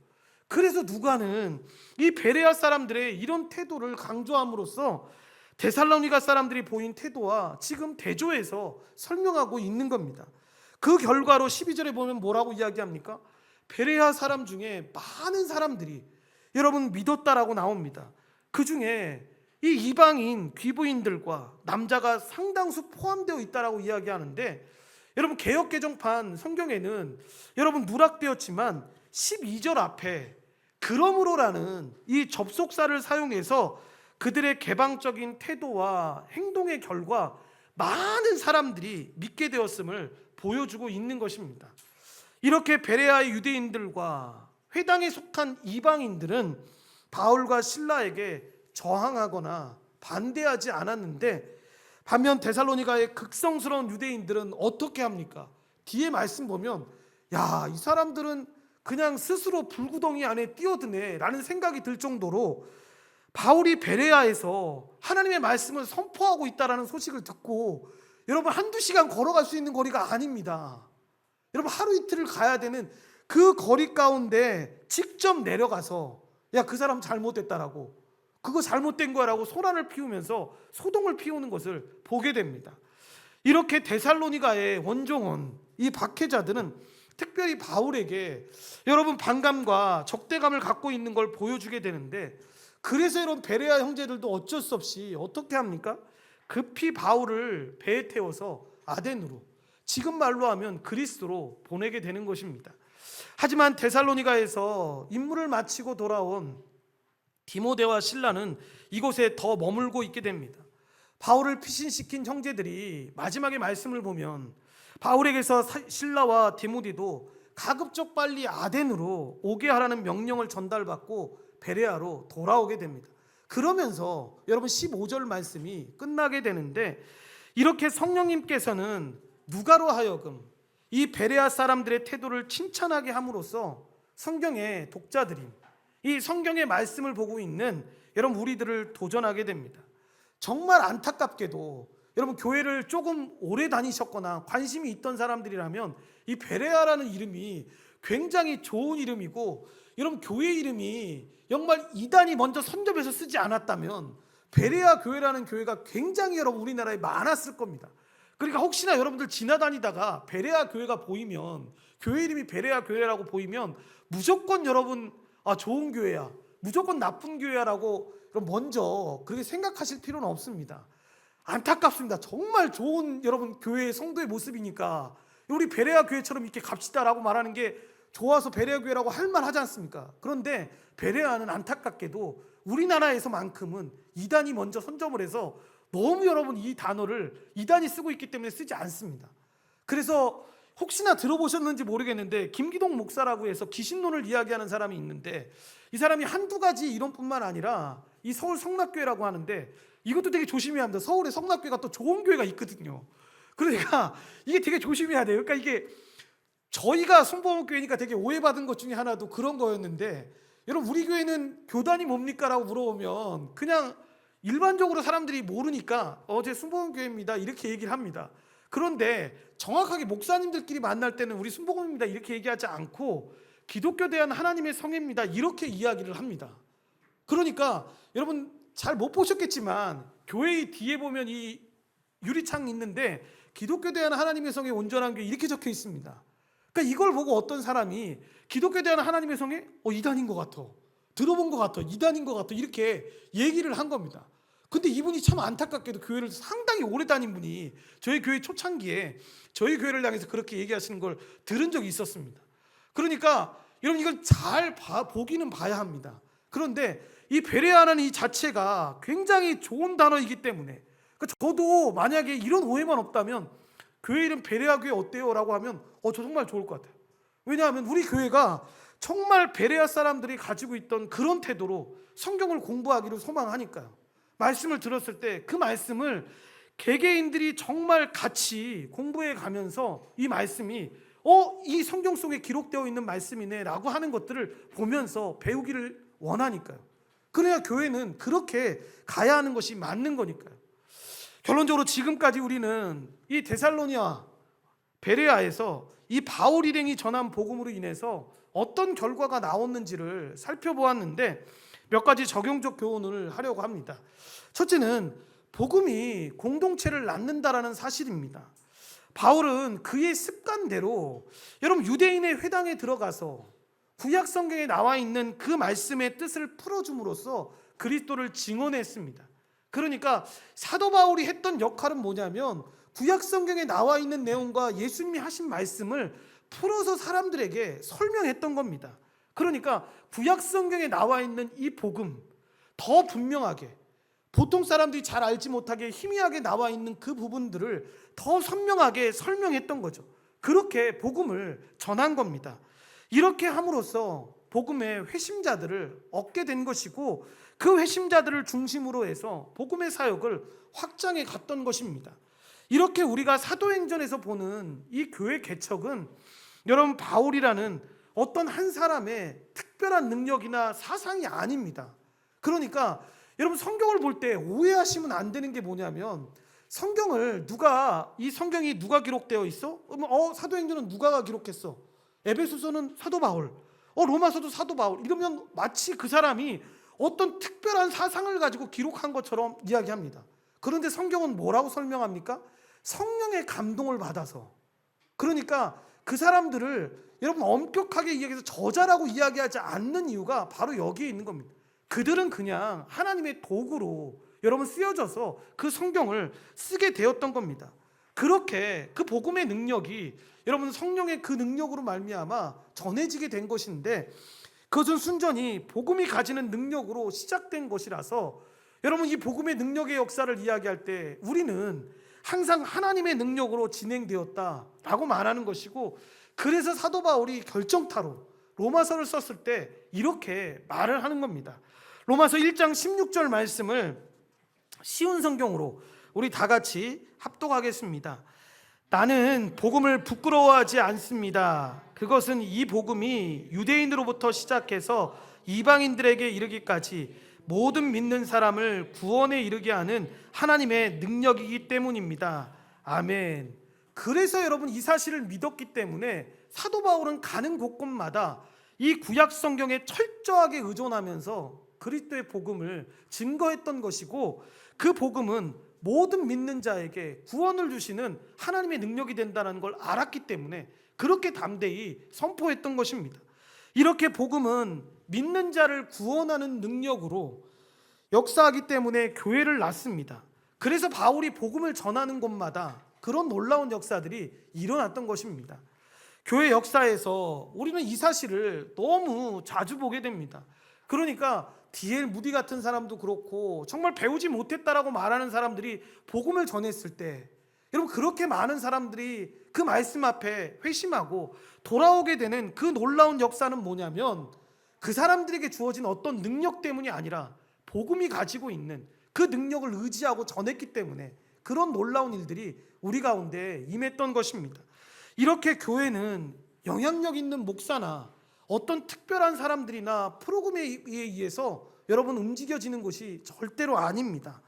Speaker 1: 그래서 누가는 이 베레아 사람들의 이런 태도를 강조함으로써 데살로니가 사람들이 보인 태도와 지금 대조해서 설명하고 있는 겁니다. 그 결과로 12절에 보면 뭐라고 이야기합니까? 베레아 사람 중에 많은 사람들이 여러분 믿었다라고 나옵니다. 그 중에 이 이방인 귀부인들과 남자가 상당수 포함되어 있다라고 이야기하는데, 여러분 개역 개정판 성경에는 여러분 누락되었지만 12절 앞에 그러므로라는 이 접속사를 사용해서 그들의 개방적인 태도와 행동의 결과 많은 사람들이 믿게 되었음을 보여주고 있는 것입니다. 이렇게 베레아의 유대인들과 회당에 속한 이방인들은 바울과 실라에게 저항하거나 반대하지 않았는데, 반면 데살로니가의 극성스러운 유대인들은 어떻게 합니까? 뒤에 말씀 보면 이 사람들은 그냥 스스로 불구덩이 안에 뛰어드네 라는 생각이 들 정도로 바울이 베레아에서 하나님의 말씀을 선포하고 있다는 소식을 듣고, 여러분 한두 시간 걸어갈 수 있는 거리가 아닙니다. 여러분 하루 이틀을 가야 되는 그 거리 가운데 직접 내려가서 그 사람 잘못됐다라고, 그거 잘못된 거야라고 소란을 피우면서 소동을 피우는 것을 보게 됩니다. 이렇게 데살로니가의 원종원 이 박해자들은 특별히 바울에게 여러분 반감과 적대감을 갖고 있는 걸 보여주게 되는데, 그래서 여러분 베레아 형제들도 어쩔 수 없이 어떻게 합니까? 급히 바울을 배에 태워서 아덴으로, 지금 말로 하면 그리스로 보내게 되는 것입니다. 하지만 데살로니가에서 임무를 마치고 돌아온 디모데와 실라는 이곳에 더 머물고 있게 됩니다. 바울을 피신시킨 형제들이 마지막에 말씀을 보면 바울에게서 실라와 디모데도 가급적 빨리 아덴으로 오게 하라는 명령을 전달받고 베레아로 돌아오게 됩니다. 그러면서 여러분 15절 말씀이 끝나게 되는데, 이렇게 성령님께서는 누가로 하여금 이 베레아 사람들의 태도를 칭찬하게 함으로써 성경의 독자들이 이 성경의 말씀을 보고 있는 여러분 우리들을 도전하게 됩니다. 정말 안타깝게도 여러분 교회를 조금 오래 다니셨거나 관심이 있던 사람들이라면 이 베레아라는 이름이 굉장히 좋은 이름이고, 여러분 교회 이름이 정말 이단이 먼저 선접해서 쓰지 않았다면 베레아 교회라는 교회가 굉장히 여러분 우리나라에 많았을 겁니다. 그러니까 혹시나 여러분들 지나다니다가 베레아 교회가 보이면, 교회 이름이 베레아 교회라고 보이면 무조건 여러분 좋은 교회야, 무조건 나쁜 교회야라고 먼저 그렇게 생각하실 필요는 없습니다. 안타깝습니다. 정말 좋은 여러분 교회의 성도의 모습이니까 우리 베레아 교회처럼 이렇게 갑시다라고 말하는 게 좋아서 베레아 교회라고 할 만 하지 않습니까? 그런데 베레아는 안타깝게도 우리나라에서만큼은 이단이 먼저 선점을 해서 너무 여러분 이 단어를 이단이 쓰고 있기 때문에 쓰지 않습니다. 그래서 혹시나 들어보셨는지 모르겠는데 김기동 목사라고 해서 기신론을 이야기하는 사람이 있는데, 이 사람이 한두 가지 이론뿐만 아니라 이 서울 성락교회라고 하는데, 이것도 되게 조심해야 합니다. 서울에 성락교회가 또 좋은 교회가 있거든요. 그러니까 이게 되게 조심해야 돼요. 그러니까 이게 저희가 순복음교회니까 되게 오해받은 것 중에 하나도 그런 거였는데, 여러분 우리 교회는 교단이 뭡니까? 라고 물어보면 그냥 일반적으로 사람들이 모르니까 제 순복음교회입니다 이렇게 얘기를 합니다. 그런데 정확하게 목사님들끼리 만날 때는 우리 순복음입니다 이렇게 얘기하지 않고 기독교 대한 하나님의 성회입니다 이렇게 이야기를 합니다. 그러니까 여러분 잘 못 보셨겠지만 교회 뒤에 보면 이 유리창이 있는데 기독교 대한 하나님의 성회 온전한 교회 이렇게 적혀 있습니다. 그러니까 이걸 보고 어떤 사람이 기독교 대한 하나님의 성회 이단인 것 같아, 들어본 것 같아, 이단인 것 같아 이렇게 얘기를 한 겁니다. 근데 이분이 참 안타깝게도 교회를 상당히 오래 다닌 분이 저희 교회 초창기에 저희 교회를 향해서 그렇게 얘기하시는 걸 들은 적이 있었습니다. 그러니까 여러분 이걸 잘 보기는 봐야 합니다. 그런데 이 베레아라는 이 자체가 굉장히 좋은 단어이기 때문에 저도 만약에 이런 오해만 없다면 교회 이름 베레아 교회 어때요? 라고 하면 저 정말 좋을 것 같아요. 왜냐하면 우리 교회가 정말 베레아 사람들이 가지고 있던 그런 태도로 성경을 공부하기를 소망하니까요. 말씀을 들었을 때 그 말씀을 개개인들이 정말 같이 공부해 가면서 이 말씀이 이 성경 속에 기록되어 있는 말씀이네 라고 하는 것들을 보면서 배우기를 원하니까요. 그래야 교회는 그렇게 가야 하는 것이 맞는 거니까요. 결론적으로 지금까지 우리는 이 데살로니아 베레아에서 이 바울 일행이 전한 복음으로 인해서 어떤 결과가 나왔는지를 살펴보았는데 몇 가지 적용적 교훈을 하려고 합니다. 첫째는 복음이 공동체를 낳는다라는 사실입니다. 바울은 그의 습관대로 여러분 유대인의 회당에 들어가서 구약 성경에 나와 있는 그 말씀의 뜻을 풀어줌으로써 그리스도를 증언했습니다. 그러니까 사도 바울이 했던 역할은 뭐냐면 구약 성경에 나와 있는 내용과 예수님이 하신 말씀을 풀어서 사람들에게 설명했던 겁니다. 그러니까 구약 성경에 나와 있는 이 복음 더 분명하게 보통 사람들이 잘 알지 못하게 희미하게 나와 있는 그 부분들을 더 선명하게 설명했던 거죠. 그렇게 복음을 전한 겁니다. 이렇게 함으로써 복음의 회심자들을 얻게 된 것이고 그 회심자들을 중심으로 해서 복음의 사역을 확장해 갔던 것입니다. 이렇게 우리가 사도행전에서 보는 이 교회 개척은 여러분 바울이라는 어떤 한 사람의 특별한 능력이나 사상이 아닙니다. 그러니까 여러분 성경을 볼 때 오해하시면 안 되는 게 뭐냐면 성경을 이 성경이 누가 기록되어 있어? 사도행전은 누가 기록했어? 에베소서는 사도 바울, 로마서도 사도 바울 이러면 마치 그 사람이 어떤 특별한 사상을 가지고 기록한 것처럼 이야기합니다. 그런데 성경은 뭐라고 설명합니까? 성령의 감동을 받아서. 그러니까 그 사람들을 여러분 엄격하게 이야기해서 저자라고 이야기하지 않는 이유가 바로 여기에 있는 겁니다. 그들은 그냥 하나님의 도구로 여러분 쓰여져서 그 성경을 쓰게 되었던 겁니다. 그렇게 그 복음의 능력이 여러분 성령의 그 능력으로 말미암아 전해지게 된 것인데 그것은 순전히 복음이 가지는 능력으로 시작된 것이라서 여러분 이 복음의 능력의 역사를 이야기할 때 우리는 항상 하나님의 능력으로 진행되었다라고 말하는 것이고 그래서 사도 바울이 결정타로 로마서를 썼을 때 이렇게 말을 하는 겁니다. 로마서 1장 16절 말씀을 쉬운 성경으로 우리 다 같이 합독하겠습니다. 나는 복음을 부끄러워하지 않습니다. 그것은 이 복음이 유대인으로부터 시작해서 이방인들에게 이르기까지 모든 믿는 사람을 구원에 이르게 하는 하나님의 능력이기 때문입니다. 아멘. 그래서 여러분 이 사실을 믿었기 때문에 사도 바울은 가는 곳곳마다 이 구약 성경에 철저하게 의존하면서 그리스도의 복음을 증거했던 것이고 그 복음은 모든 믿는 자에게 구원을 주시는 하나님의 능력이 된다는 걸 알았기 때문에 그렇게 담대히 선포했던 것입니다. 이렇게 복음은 믿는 자를 구원하는 능력으로 역사하기 때문에 교회를 낳습니다. 그래서 바울이 복음을 전하는 곳마다 그런 놀라운 역사들이 일어났던 것입니다. 교회 역사에서 우리는 이 사실을 너무 자주 보게 됩니다. 그러니까 D.L. 무디 같은 사람도 그렇고 정말 배우지 못했다라고 말하는 사람들이 복음을 전했을 때 여러분 그렇게 많은 사람들이 그 말씀 앞에 회심하고 돌아오게 되는 그 놀라운 역사는 뭐냐면 그 사람들에게 주어진 어떤 능력 때문이 아니라 복음이 가지고 있는 그 능력을 의지하고 전했기 때문에 그런 놀라운 일들이 우리 가운데 임했던 것입니다. 이렇게 교회는 영향력 있는 목사나 어떤 특별한 사람들이나 프로그램에 의해서 여러분 움직여지는 것이 절대로 아닙니다.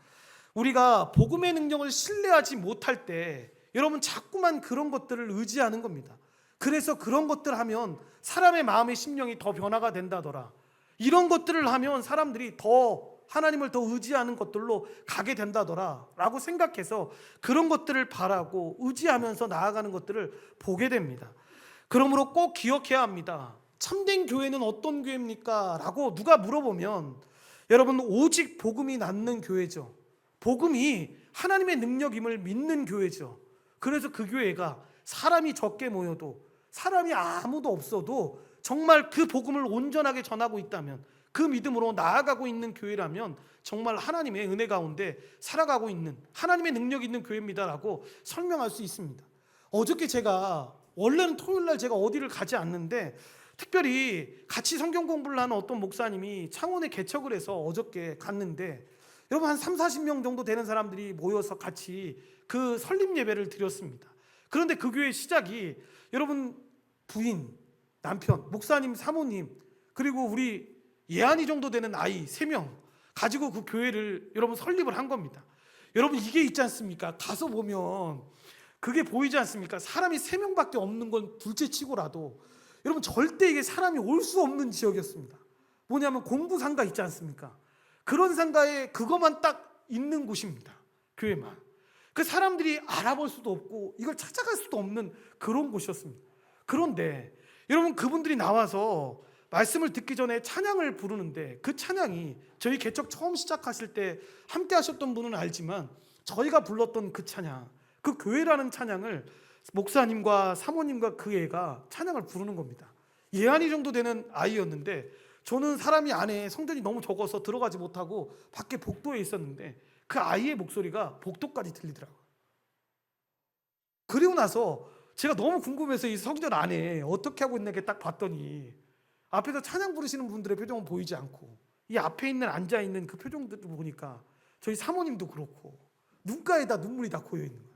Speaker 1: 우리가 복음의 능력을 신뢰하지 못할 때 여러분 자꾸만 그런 것들을 의지하는 겁니다. 그래서 그런 것들 하면 사람의 마음의 심령이 더 변화가 된다더라. 이런 것들을 하면 사람들이 더 하나님을 더 의지하는 것들로 가게 된다더라 라고 생각해서 그런 것들을 바라고 의지하면서 나아가는 것들을 보게 됩니다. 그러므로 꼭 기억해야 합니다. 참된 교회는 어떤 교회입니까? 라고 누가 물어보면 여러분 오직 복음이 낫는 교회죠. 복음이 하나님의 능력임을 믿는 교회죠. 그래서 그 교회가 사람이 적게 모여도 사람이 아무도 없어도 정말 그 복음을 온전하게 전하고 있다면 그 믿음으로 나아가고 있는 교회라면 정말 하나님의 은혜 가운데 살아가고 있는 하나님의 능력이 있는 교회입니다라고 설명할 수 있습니다. 어저께 제가 원래는 토요일날 제가 어디를 가지 않는데 특별히 같이 성경 공부를 하는 어떤 목사님이 창원에 개척을 해서 어저께 갔는데 여러분 한 30-40명 정도 되는 사람들이 모여서 같이 그 설립 예배를 드렸습니다. 그런데 그 교회 시작이 여러분 부인, 남편, 목사님, 사모님 그리고 우리 예한이 정도 되는 아이 3명 가지고 그 교회를 여러분 설립을 한 겁니다. 여러분 이게 있지 않습니까? 가서 보면 그게 보이지 않습니까? 사람이 3명밖에 없는 건 둘째치고라도 여러분 절대 이게 사람이 올 수 없는 지역이었습니다. 뭐냐면 공부상가 있지 않습니까? 그런 상가에 그것만 딱 있는 곳입니다. 교회만. 그 사람들이 알아볼 수도 없고 이걸 찾아갈 수도 없는 그런 곳이었습니다. 그런데 여러분 그분들이 나와서 말씀을 듣기 전에 찬양을 부르는데 그 찬양이 저희 개척 처음 시작하실 때 함께 하셨던 분은 알지만 저희가 불렀던 그 찬양, 그 교회라는 찬양을 목사님과 사모님과 그 애가 찬양을 부르는 겁니다. 예한이 정도 되는 아이였는데 저는 사람이 안에 성전이 너무 적어서 들어가지 못하고 밖에 복도에 있었는데 그 아이의 목소리가 복도까지 들리더라고요. 그리고 나서 제가 너무 궁금해서 이 성전 안에 어떻게 하고 있나 딱 봤더니 앞에서 찬양 부르시는 분들의 표정은 보이지 않고 이 앞에 있는 앉아있는 그 표정들을 보니까 저희 사모님도 그렇고 눈가에다 눈물이 다 고여 있는 거예요.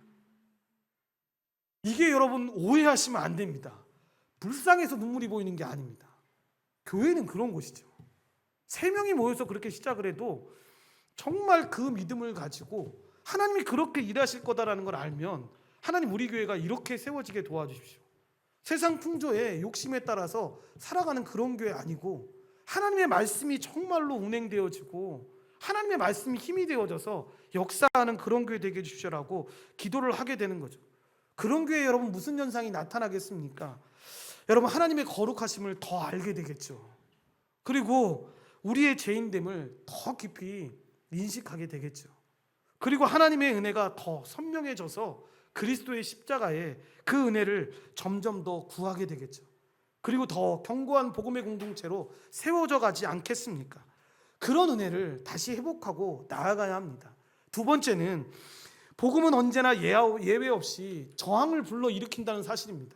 Speaker 1: 이게 여러분 오해하시면 안 됩니다. 불쌍해서 눈물이 보이는 게 아닙니다. 교회는 그런 곳이죠. 3명이 모여서 그렇게 시작을 해도 정말 그 믿음을 가지고 하나님이 그렇게 일하실 거다라는 걸 알면 하나님 우리 교회가 이렇게 세워지게 도와주십시오. 세상 풍조의 욕심에 따라서 살아가는 그런 교회 아니고 하나님의 말씀이 정말로 운행되어지고 하나님의 말씀이 힘이 되어져서 역사하는 그런 교회 되게 해주시라고 기도를 하게 되는 거죠. 그런 교회에 여러분 무슨 현상이 나타나겠습니까? 여러분 하나님의 거룩하심을 더 알게 되겠죠. 그리고 우리의 죄인됨을 더 깊이 인식하게 되겠죠. 그리고 하나님의 은혜가 더 선명해져서 그리스도의 십자가에 그 은혜를 점점 더 구하게 되겠죠. 그리고 더 견고한 복음의 공동체로 세워져 가지 않겠습니까? 그런 은혜를 다시 회복하고 나아가야 합니다. 두 번째는 복음은 언제나 예외 없이 저항을 불러일으킨다는 사실입니다.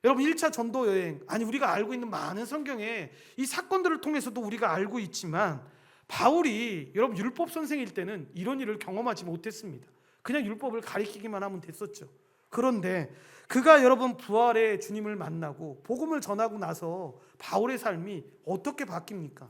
Speaker 1: 여러분 1차 전도 여행, 아니 우리가 알고 있는 많은 성경에 이 사건들을 통해서도 우리가 알고 있지만 바울이 여러분 율법 선생일 때는 이런 일을 경험하지 못했습니다. 그냥 율법을 가리키기만 하면 됐었죠. 그런데 그가 여러분 부활의 주님을 만나고 복음을 전하고 나서 바울의 삶이 어떻게 바뀝니까?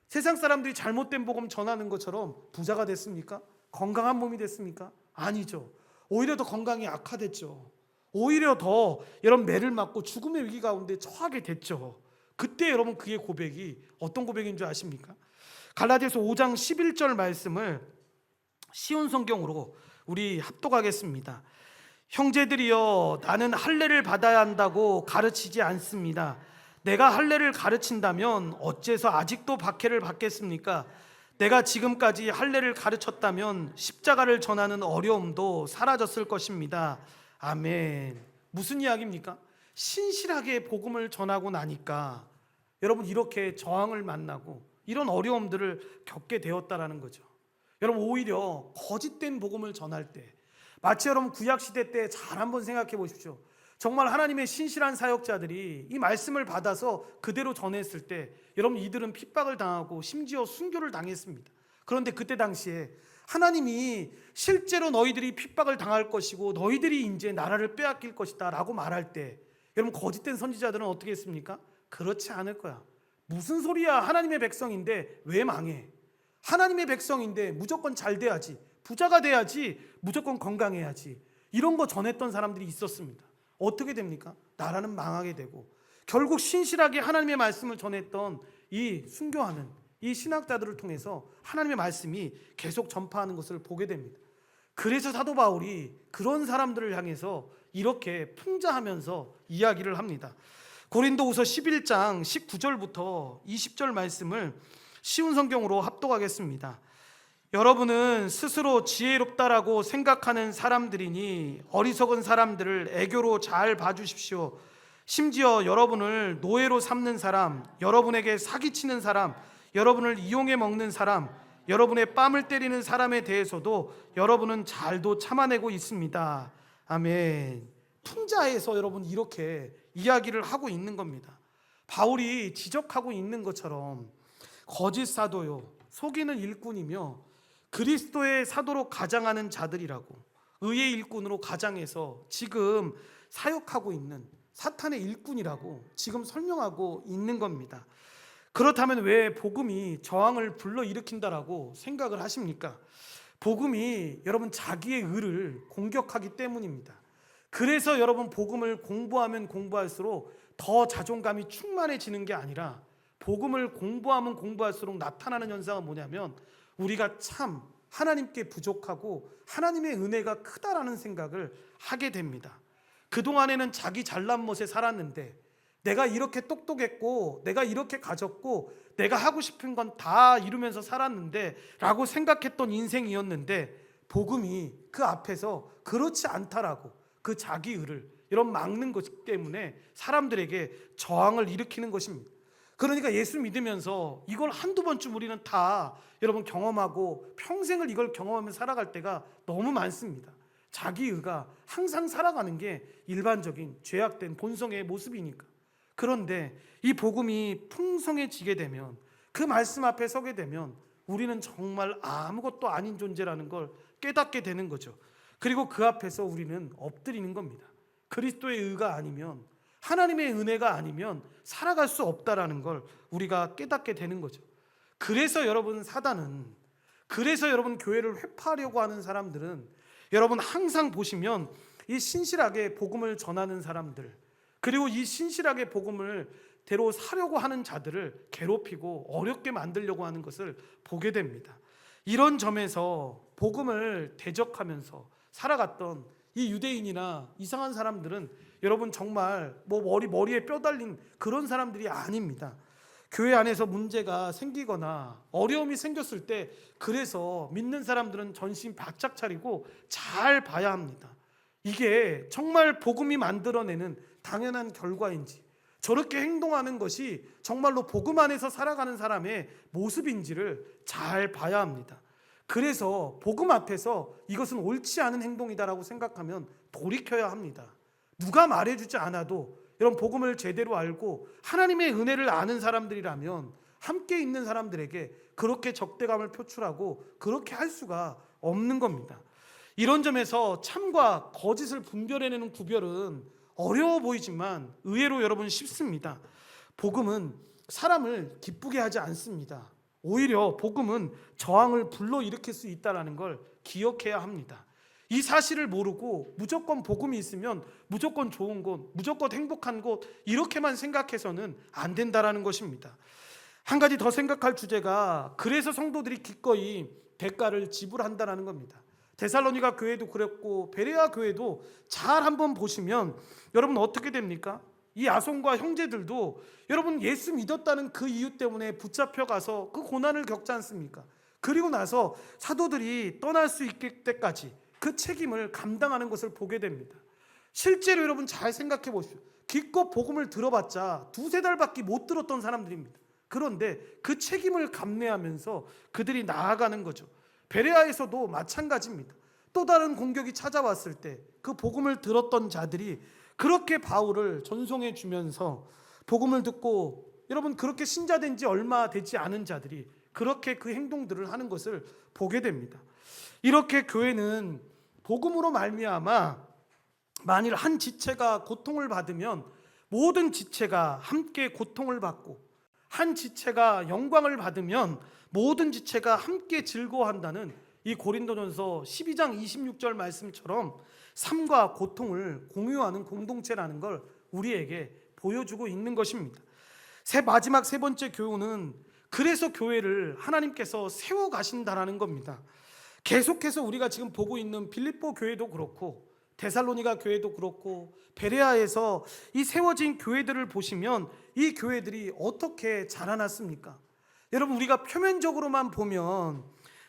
Speaker 1: 세상 사람들이 잘못된 복음 전하는 것처럼 부자가 됐습니까? 건강한 몸이 됐습니까? 아니죠. 오히려 더 건강이 악화됐죠. 오히려 더 여러분 매를 맞고 죽음의 위기 가운데 처하게 됐죠. 그때 여러분 그의 고백이 어떤 고백인 줄 아십니까? 갈라디아서 5장 11절 말씀을 쉬운 성경으로 우리 합독하겠습니다. 형제들이여, 나는 할례를 받아야 한다고 가르치지 않습니다. 내가 할례를 가르친다면 어째서 아직도 박해를 받겠습니까? 내가 지금까지 할례를 가르쳤다면 십자가를 전하는 어려움도 사라졌을 것입니다. 아멘. 무슨 이야기입니까? 신실하게 복음을 전하고 나니까 여러분 이렇게 저항을 만나고 이런 어려움들을 겪게 되었다라는 거죠. 여러분 오히려 거짓된 복음을 전할 때 마치 여러분 구약시대 때 잘 한번 생각해 보십시오. 정말 하나님의 신실한 사역자들이 이 말씀을 받아서 그대로 전했을 때 여러분 이들은 핍박을 당하고 심지어 순교를 당했습니다. 그런데 그때 당시에 하나님이 실제로 너희들이 핍박을 당할 것이고 너희들이 이제 나라를 빼앗길 것이다 라고 말할 때 여러분 거짓된 선지자들은 어떻게 했습니까? 그렇지 않을 거야. 무슨 소리야, 하나님의 백성인데 왜 망해? 하나님의 백성인데 무조건 잘 돼야지, 부자가 돼야지, 무조건 건강해야지, 이런 거 전했던 사람들이 있었습니다. 어떻게 됩니까? 나라는 망하게 되고 결국 신실하게 하나님의 말씀을 전했던 이 순교하는 이 신학자들을 통해서 하나님의 말씀이 계속 전파하는 것을 보게 됩니다. 그래서 사도 바울이 그런 사람들을 향해서 이렇게 풍자하면서 이야기를 합니다. 고린도후서 11장 19절부터 20절 말씀을 쉬운 성경으로 합독하겠습니다. 여러분은 스스로 지혜롭다라고 생각하는 사람들이니 어리석은 사람들을 애교로 잘 봐주십시오. 심지어 여러분을 노예로 삼는 사람, 여러분에게 사기치는 사람, 여러분을 이용해 먹는 사람, 여러분의 뺨을 때리는 사람에 대해서도 여러분은 잘도 참아내고 있습니다. 아멘. 풍자에서 여러분 이렇게 이야기를 하고 있는 겁니다. 바울이 지적하고 있는 것처럼 거짓 사도요, 속이는 일꾼이며 그리스도의 사도로 가장하는 자들이라고, 의의 일꾼으로 가장해서 지금 사역하고 있는 사탄의 일꾼이라고 지금 설명하고 있는 겁니다. 그렇다면 왜 복음이 저항을 불러일으킨다라고 생각을 하십니까? 복음이 여러분 자기의 의를 공격하기 때문입니다. 그래서 여러분 복음을 공부하면 공부할수록 더 자존감이 충만해지는 게 아니라, 복음을 공부하면 공부할수록 나타나는 현상은 뭐냐면 우리가 참 하나님께 부족하고 하나님의 은혜가 크다라는 생각을 하게 됩니다. 그동안에는 자기 잘난 멋에 살았는데, 내가 이렇게 똑똑했고 내가 이렇게 가졌고 내가 하고 싶은 건 다 이루면서 살았는데 라고 생각했던 인생이었는데, 복음이 그 앞에서 그렇지 않다라고 그 자기 의를 이런 막는 것 때문에 사람들에게 저항을 일으키는 것입니다. 그러니까 예수 믿으면서 이걸 한두 번쯤 우리는 다 여러분 경험하고 평생을 이걸 경험하면서 살아갈 때가 너무 많습니다. 자기 의가 항상 살아가는 게 일반적인 죄악된 본성의 모습이니까. 그런데 이 복음이 풍성해지게 되면, 그 말씀 앞에 서게 되면 우리는 정말 아무것도 아닌 존재라는 걸 깨닫게 되는 거죠. 그리고 그 앞에서 우리는 엎드리는 겁니다. 그리스도의 의가 아니면, 하나님의 은혜가 아니면 살아갈 수 없다라는 걸 우리가 깨닫게 되는 거죠. 그래서 여러분 사단은, 그래서 여러분 교회를 회파하려고 하는 사람들은, 여러분 항상 보시면 이 신실하게 복음을 전하는 사람들, 그리고 이 신실하게 복음을 대로 사려고 하는 자들을 괴롭히고 어렵게 만들려고 하는 것을 보게 됩니다. 이런 점에서 복음을 대적하면서 살아갔던 이 유대인이나 이상한 사람들은 여러분 정말 머리에 뼈 달린 그런 사람들이 아닙니다. 교회 안에서 문제가 생기거나 어려움이 생겼을 때, 그래서 믿는 사람들은 전신 바짝 차리고 잘 봐야 합니다. 이게 정말 복음이 만들어내는 당연한 결과인지, 저렇게 행동하는 것이 정말로 복음 안에서 살아가는 사람의 모습인지를 잘 봐야 합니다. 그래서 복음 앞에서 이것은 옳지 않은 행동이다라고 생각하면 돌이켜야 합니다. 누가 말해주지 않아도 여러분 복음을 제대로 알고 하나님의 은혜를 아는 사람들이라면 함께 있는 사람들에게 그렇게 적대감을 표출하고 그렇게 할 수가 없는 겁니다. 이런 점에서 참과 거짓을 분별해내는 구별은 어려워 보이지만 의외로 여러분 쉽습니다. 복음은 사람을 기쁘게 하지 않습니다. 오히려 복음은 저항을 불러일으킬 수 있다는 걸 기억해야 합니다. 이 사실을 모르고 무조건 복음이 있으면 무조건 좋은 곳, 무조건 행복한 곳, 이렇게만 생각해서는 안 된다라는 것입니다. 한 가지 더 생각할 주제가, 그래서 성도들이 기꺼이 대가를 지불한다는 겁니다. 데살로니가 교회도 그랬고 베레아 교회도 잘 한번 보시면 여러분 어떻게 됩니까? 이 야손과 형제들도 여러분 예수 믿었다는 그 이유 때문에 붙잡혀 가서 그 고난을 겪지 않습니까? 그리고 나서 사도들이 떠날 수 있을 때까지 그 책임을 감당하는 것을 보게 됩니다. 실제로 여러분 잘 생각해 보십시오. 기껏 복음을 들어봤자 두세 달밖에 못 들었던 사람들입니다. 그런데 그 책임을 감내하면서 그들이 나아가는 거죠. 베레아에서도 마찬가지입니다. 또 다른 공격이 찾아왔을 때 그 복음을 들었던 자들이 그렇게 바울을 전송해 주면서 복음을 듣고, 여러분 그렇게 신자된 지 얼마 되지 않은 자들이 그렇게 그 행동들을 하는 것을 보게 됩니다. 이렇게 교회는 복음으로 말미암아 만일 한 지체가 고통을 받으면 모든 지체가 함께 고통을 받고, 한 지체가 영광을 받으면 모든 지체가 함께 즐거워한다는 이 고린도전서 12장 26절 말씀처럼 삶과 고통을 공유하는 공동체라는 걸 우리에게 보여주고 있는 것입니다. 마지막 세 번째 교훈은 그래서 교회를 하나님께서 세워 가신다라는 겁니다. 계속해서 우리가 지금 보고 있는 빌립보 교회도 그렇고 데살로니가 교회도 그렇고 베레아에서 이 세워진 교회들을 보시면 이 교회들이 어떻게 자라났습니까? 여러분, 우리가 표면적으로만 보면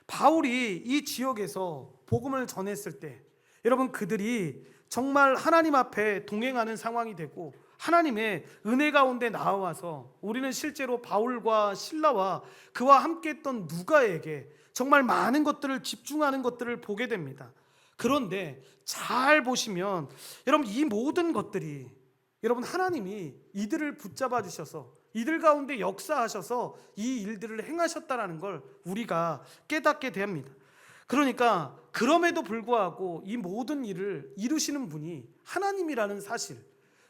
Speaker 1: 바울이 이 지역에서 복음을 전했을 때 여러분, 그들이 정말 하나님 앞에 동행하는 상황이 되고 하나님의 은혜 가운데 나와서 우리는 실제로 바울과 실라와 그와 함께 했던 누가에게 정말 많은 것들을 집중하는 것들을 보게 됩니다. 그런데 잘 보시면 여러분, 이 모든 것들이 여러분 하나님이 이들을 붙잡아 주셔서 이들 가운데 역사하셔서 이 일들을 행하셨다라는 걸 우리가 깨닫게 됩니다. 그러니까 그럼에도 불구하고 이 모든 일을 이루시는 분이 하나님이라는 사실,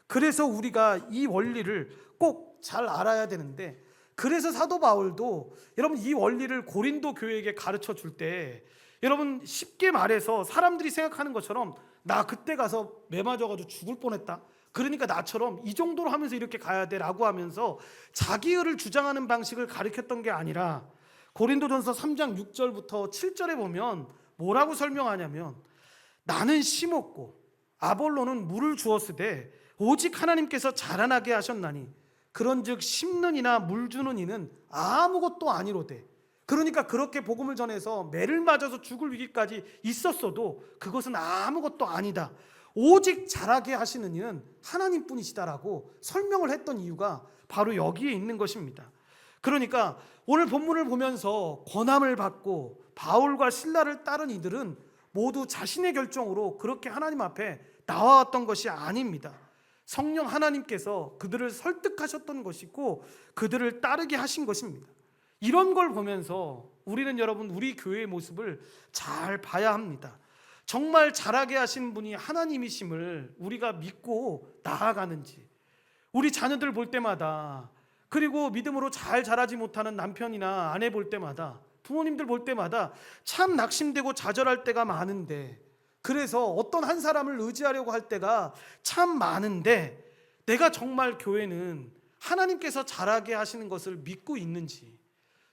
Speaker 1: 그래서 우리가 이 원리를 꼭 잘 알아야 되는데, 그래서 사도 바울도 여러분 이 원리를 고린도 교회에게 가르쳐 줄 때 여러분 쉽게 말해서 사람들이 생각하는 것처럼 나 그때 가서 매 맞아가지고 죽을 뻔했다, 그러니까 나처럼 이 정도로 하면서 이렇게 가야 돼 라고 하면서 자기의를 주장하는 방식을 가르쳤던 게 아니라 고린도전서 3장 6절부터 7절에 보면 뭐라고 설명하냐면, 나는 심었고 아볼로는 물을 주었으되 오직 하나님께서 자라나게 하셨나니 그런즉 심는 이나 물 주는 이는 아무것도 아니로되. 그러니까 그렇게 복음을 전해서 매를 맞아서 죽을 위기까지 있었어도 그것은 아무것도 아니다, 오직 자라게 하시는 이는 하나님뿐이시다라고 설명을 했던 이유가 바로 여기에 있는 것입니다. 그러니까 오늘 본문을 보면서 권함을 받고 바울과 실라를 따른 이들은 모두 자신의 결정으로 그렇게 하나님 앞에 나와왔던 것이 아닙니다. 성령 하나님께서 그들을 설득하셨던 것이고 그들을 따르게 하신 것입니다. 이런 걸 보면서 우리는 여러분 우리 교회의 모습을 잘 봐야 합니다. 정말 자라게 하신 분이 하나님이심을 우리가 믿고 나아가는지, 우리 자녀들 볼 때마다, 그리고 믿음으로 잘 자라지 못하는 남편이나 아내 볼 때마다, 부모님들 볼 때마다 참 낙심되고 좌절할 때가 많은데, 그래서 어떤 한 사람을 의지하려고 할 때가 참 많은데, 내가 정말 교회는 하나님께서 자라게 하시는 것을 믿고 있는지,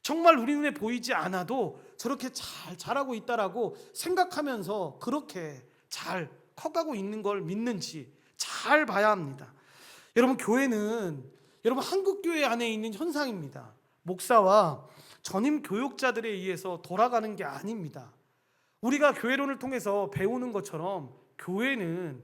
Speaker 1: 정말 우리 눈에 보이지 않아도 저렇게 잘 자라고 있다라고 생각하면서 그렇게 잘 커가고 있는 걸 믿는지 잘 봐야 합니다. 여러분, 교회는 여러분 한국 교회 안에 있는 현상입니다. 목사와 전임 교육자들에 의해서 돌아가는 게 아닙니다. 우리가 교회론을 통해서 배우는 것처럼 교회는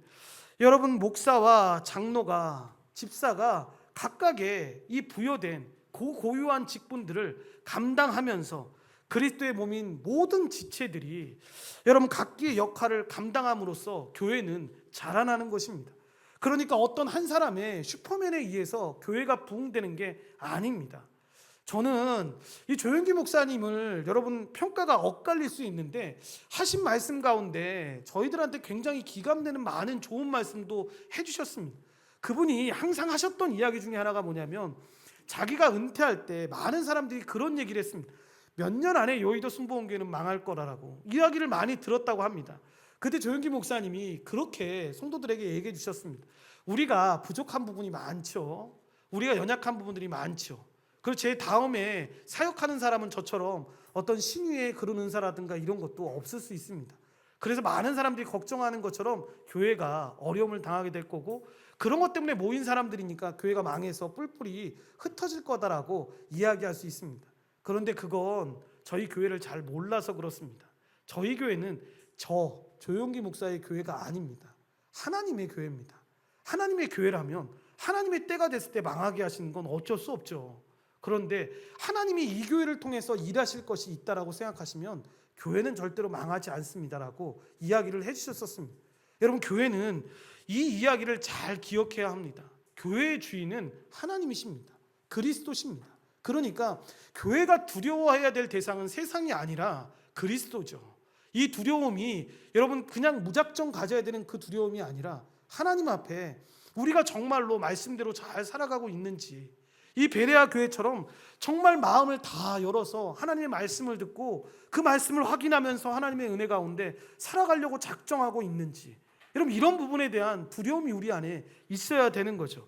Speaker 1: 여러분 목사와 장로가, 집사가 각각의 이 부여된 고유한 직분들을 감당하면서 그리스도의 몸인 모든 지체들이 여러분 각기의 역할을 감당함으로써 교회는 자라나는 것입니다. 그러니까 어떤 한 사람의 슈퍼맨에 의해서 교회가 부흥되는 게 아닙니다. 저는 이 조영기 목사님을 여러분 평가가 엇갈릴 수 있는데 하신 말씀 가운데 저희들한테 굉장히 기감되는 많은 좋은 말씀도 해주셨습니다. 그분이 항상 하셨던 이야기 중에 하나가 뭐냐면, 자기가 은퇴할 때 많은 사람들이 그런 얘기를 했습니다. 몇 년 안에 여의도 순복음교회는 망할 거라고 이야기를 많이 들었다고 합니다. 그때 조영기 목사님이 그렇게 성도들에게 얘기해 주셨습니다. 우리가 부족한 부분이 많죠. 우리가 연약한 부분들이 많죠. 그리고 제 다음에 사역하는 사람은 저처럼 어떤 신유의 그런 은사라든가 이런 것도 없을 수 있습니다. 그래서 많은 사람들이 걱정하는 것처럼 교회가 어려움을 당하게 될 거고, 그런 것 때문에 모인 사람들이니까 교회가 망해서 뿔뿔이 흩어질 거다라고 이야기할 수 있습니다. 그런데 그건 저희 교회를 잘 몰라서 그렇습니다. 저희 교회는 저 조용기 목사의 교회가 아닙니다. 하나님의 교회입니다. 하나님의 교회라면 하나님의 때가 됐을 때 망하게 하시는 건 어쩔 수 없죠. 그런데 하나님이 이 교회를 통해서 일하실 것이 있다라고 생각하시면 교회는 절대로 망하지 않습니다라고 이야기를 해주셨었습니다. 여러분, 교회는 이 이야기를 잘 기억해야 합니다. 교회의 주인은 하나님이십니다. 그리스도십니다. 그러니까 교회가 두려워해야 될 대상은 세상이 아니라 그리스도죠. 이 두려움이 여러분 그냥 무작정 가져야 되는 그 두려움이 아니라 하나님 앞에 우리가 정말로 말씀대로 잘 살아가고 있는지, 이 베레아 교회처럼 정말 마음을 다 열어서 하나님의 말씀을 듣고 그 말씀을 확인하면서 하나님의 은혜 가운데 살아가려고 작정하고 있는지, 여러분 이런 부분에 대한 두려움이 우리 안에 있어야 되는 거죠.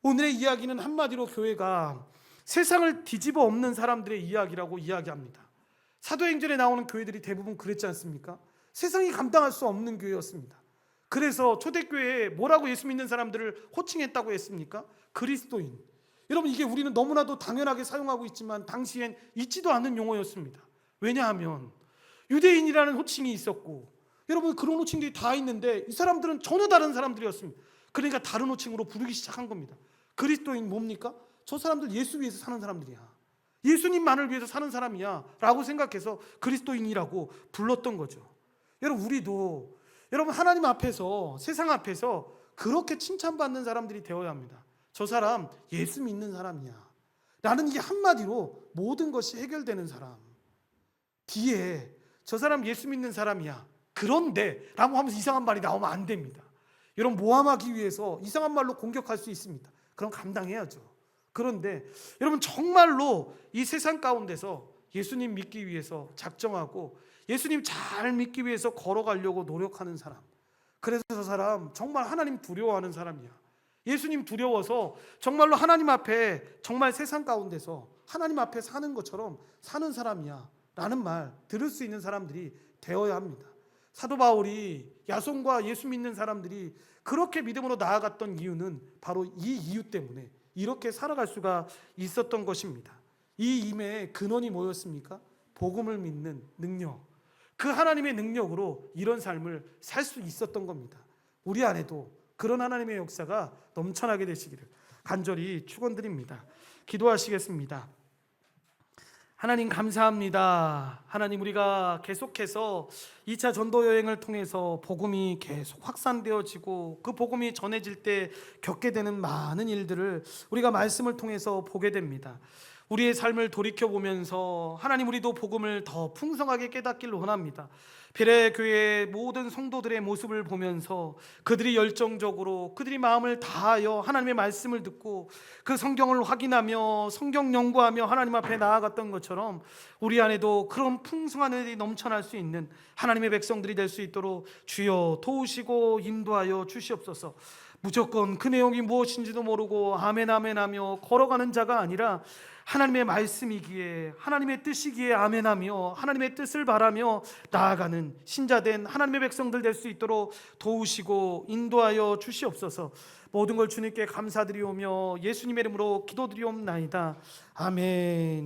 Speaker 1: 오늘의 이야기는 한마디로 교회가 세상을 뒤집어 엎는 사람들의 이야기라고 이야기합니다. 사도행전에 나오는 교회들이 대부분 그랬지 않습니까? 세상이 감당할 수 없는 교회였습니다. 그래서 초대교회에 뭐라고 예수 믿는 사람들을 호칭했다고 했습니까? 그리스도인. 여러분 이게 우리는 너무나도 당연하게 사용하고 있지만 당시엔 있지도 않는 용어였습니다. 왜냐하면 유대인이라는 호칭이 있었고, 여러분 그런 호칭들이 다 있는데 이 사람들은 전혀 다른 사람들이었습니다. 그러니까 다른 호칭으로 부르기 시작한 겁니다. 그리스도인 뭡니까? 저 사람들 예수 위해서 사는 사람들이야, 예수님만을 위해서 사는 사람이야 라고 생각해서 그리스도인이라고 불렀던 거죠. 여러분 우리도 여러분 하나님 앞에서, 세상 앞에서 그렇게 칭찬받는 사람들이 되어야 합니다. 저 사람 예수 믿는 사람이야 라는 이 한마디로 모든 것이 해결되는 사람. 뒤에 저 사람 예수 믿는 사람이야 그런데 라고 하면서 이상한 말이 나오면 안 됩니다. 여러분 모함하기 위해서 이상한 말로 공격할 수 있습니다. 그럼 감당해야죠. 그런데 여러분 정말로 이 세상 가운데서 예수님 믿기 위해서 작정하고 예수님 잘 믿기 위해서 걸어가려고 노력하는 사람, 그래서 저 사람 정말 하나님 두려워하는 사람이야, 예수님 두려워서 정말로 하나님 앞에 정말 세상 가운데서 하나님 앞에 사는 것처럼 사는 사람이야 라는 말 들을 수 있는 사람들이 되어야 합니다. 사도 바울이 야손과 예수 믿는 사람들이 그렇게 믿음으로 나아갔던 이유는 바로 이 이유 때문에 이렇게 살아갈 수가 있었던 것입니다. 이 임의 근원이 뭐였습니까? 복음을 믿는 능력, 그 하나님의 능력으로 이런 삶을 살 수 있었던 겁니다. 우리 안에도 그런 하나님의 역사가 넘쳐나게 되시기를 간절히 축원드립니다. 기도하시겠습니다. 하나님 감사합니다. 하나님 우리가 계속해서 2차 전도 여행을 통해서 복음이 계속 확산되어지고 그 복음이 전해질 때 겪게 되는 많은 일들을 우리가 말씀을 통해서 보게 됩니다. 우리의 삶을 돌이켜보면서 하나님 우리도 복음을 더 풍성하게 깨닫기를 원합니다. 베레아 교회의 모든 성도들의 모습을 보면서 그들이 열정적으로 그들이 마음을 다하여 하나님의 말씀을 듣고 그 성경을 확인하며 성경 연구하며 하나님 앞에 나아갔던 것처럼 우리 안에도 그런 풍성한 일이 넘쳐날 수 있는 하나님의 백성들이 될 수 있도록 주여 도우시고 인도하여 주시옵소서. 무조건 그 내용이 무엇인지도 모르고 아멘 아멘 하며 걸어가는 자가 아니라 하나님의 말씀이기에 하나님의 뜻이기에 아멘하며 하나님의 뜻을 바라며 나아가는 신자된 하나님의 백성들 될 수 있도록 도우시고 인도하여 주시옵소서. 모든 걸 주님께 감사드리오며 예수님의 이름으로 기도드리옵나이다. 아멘.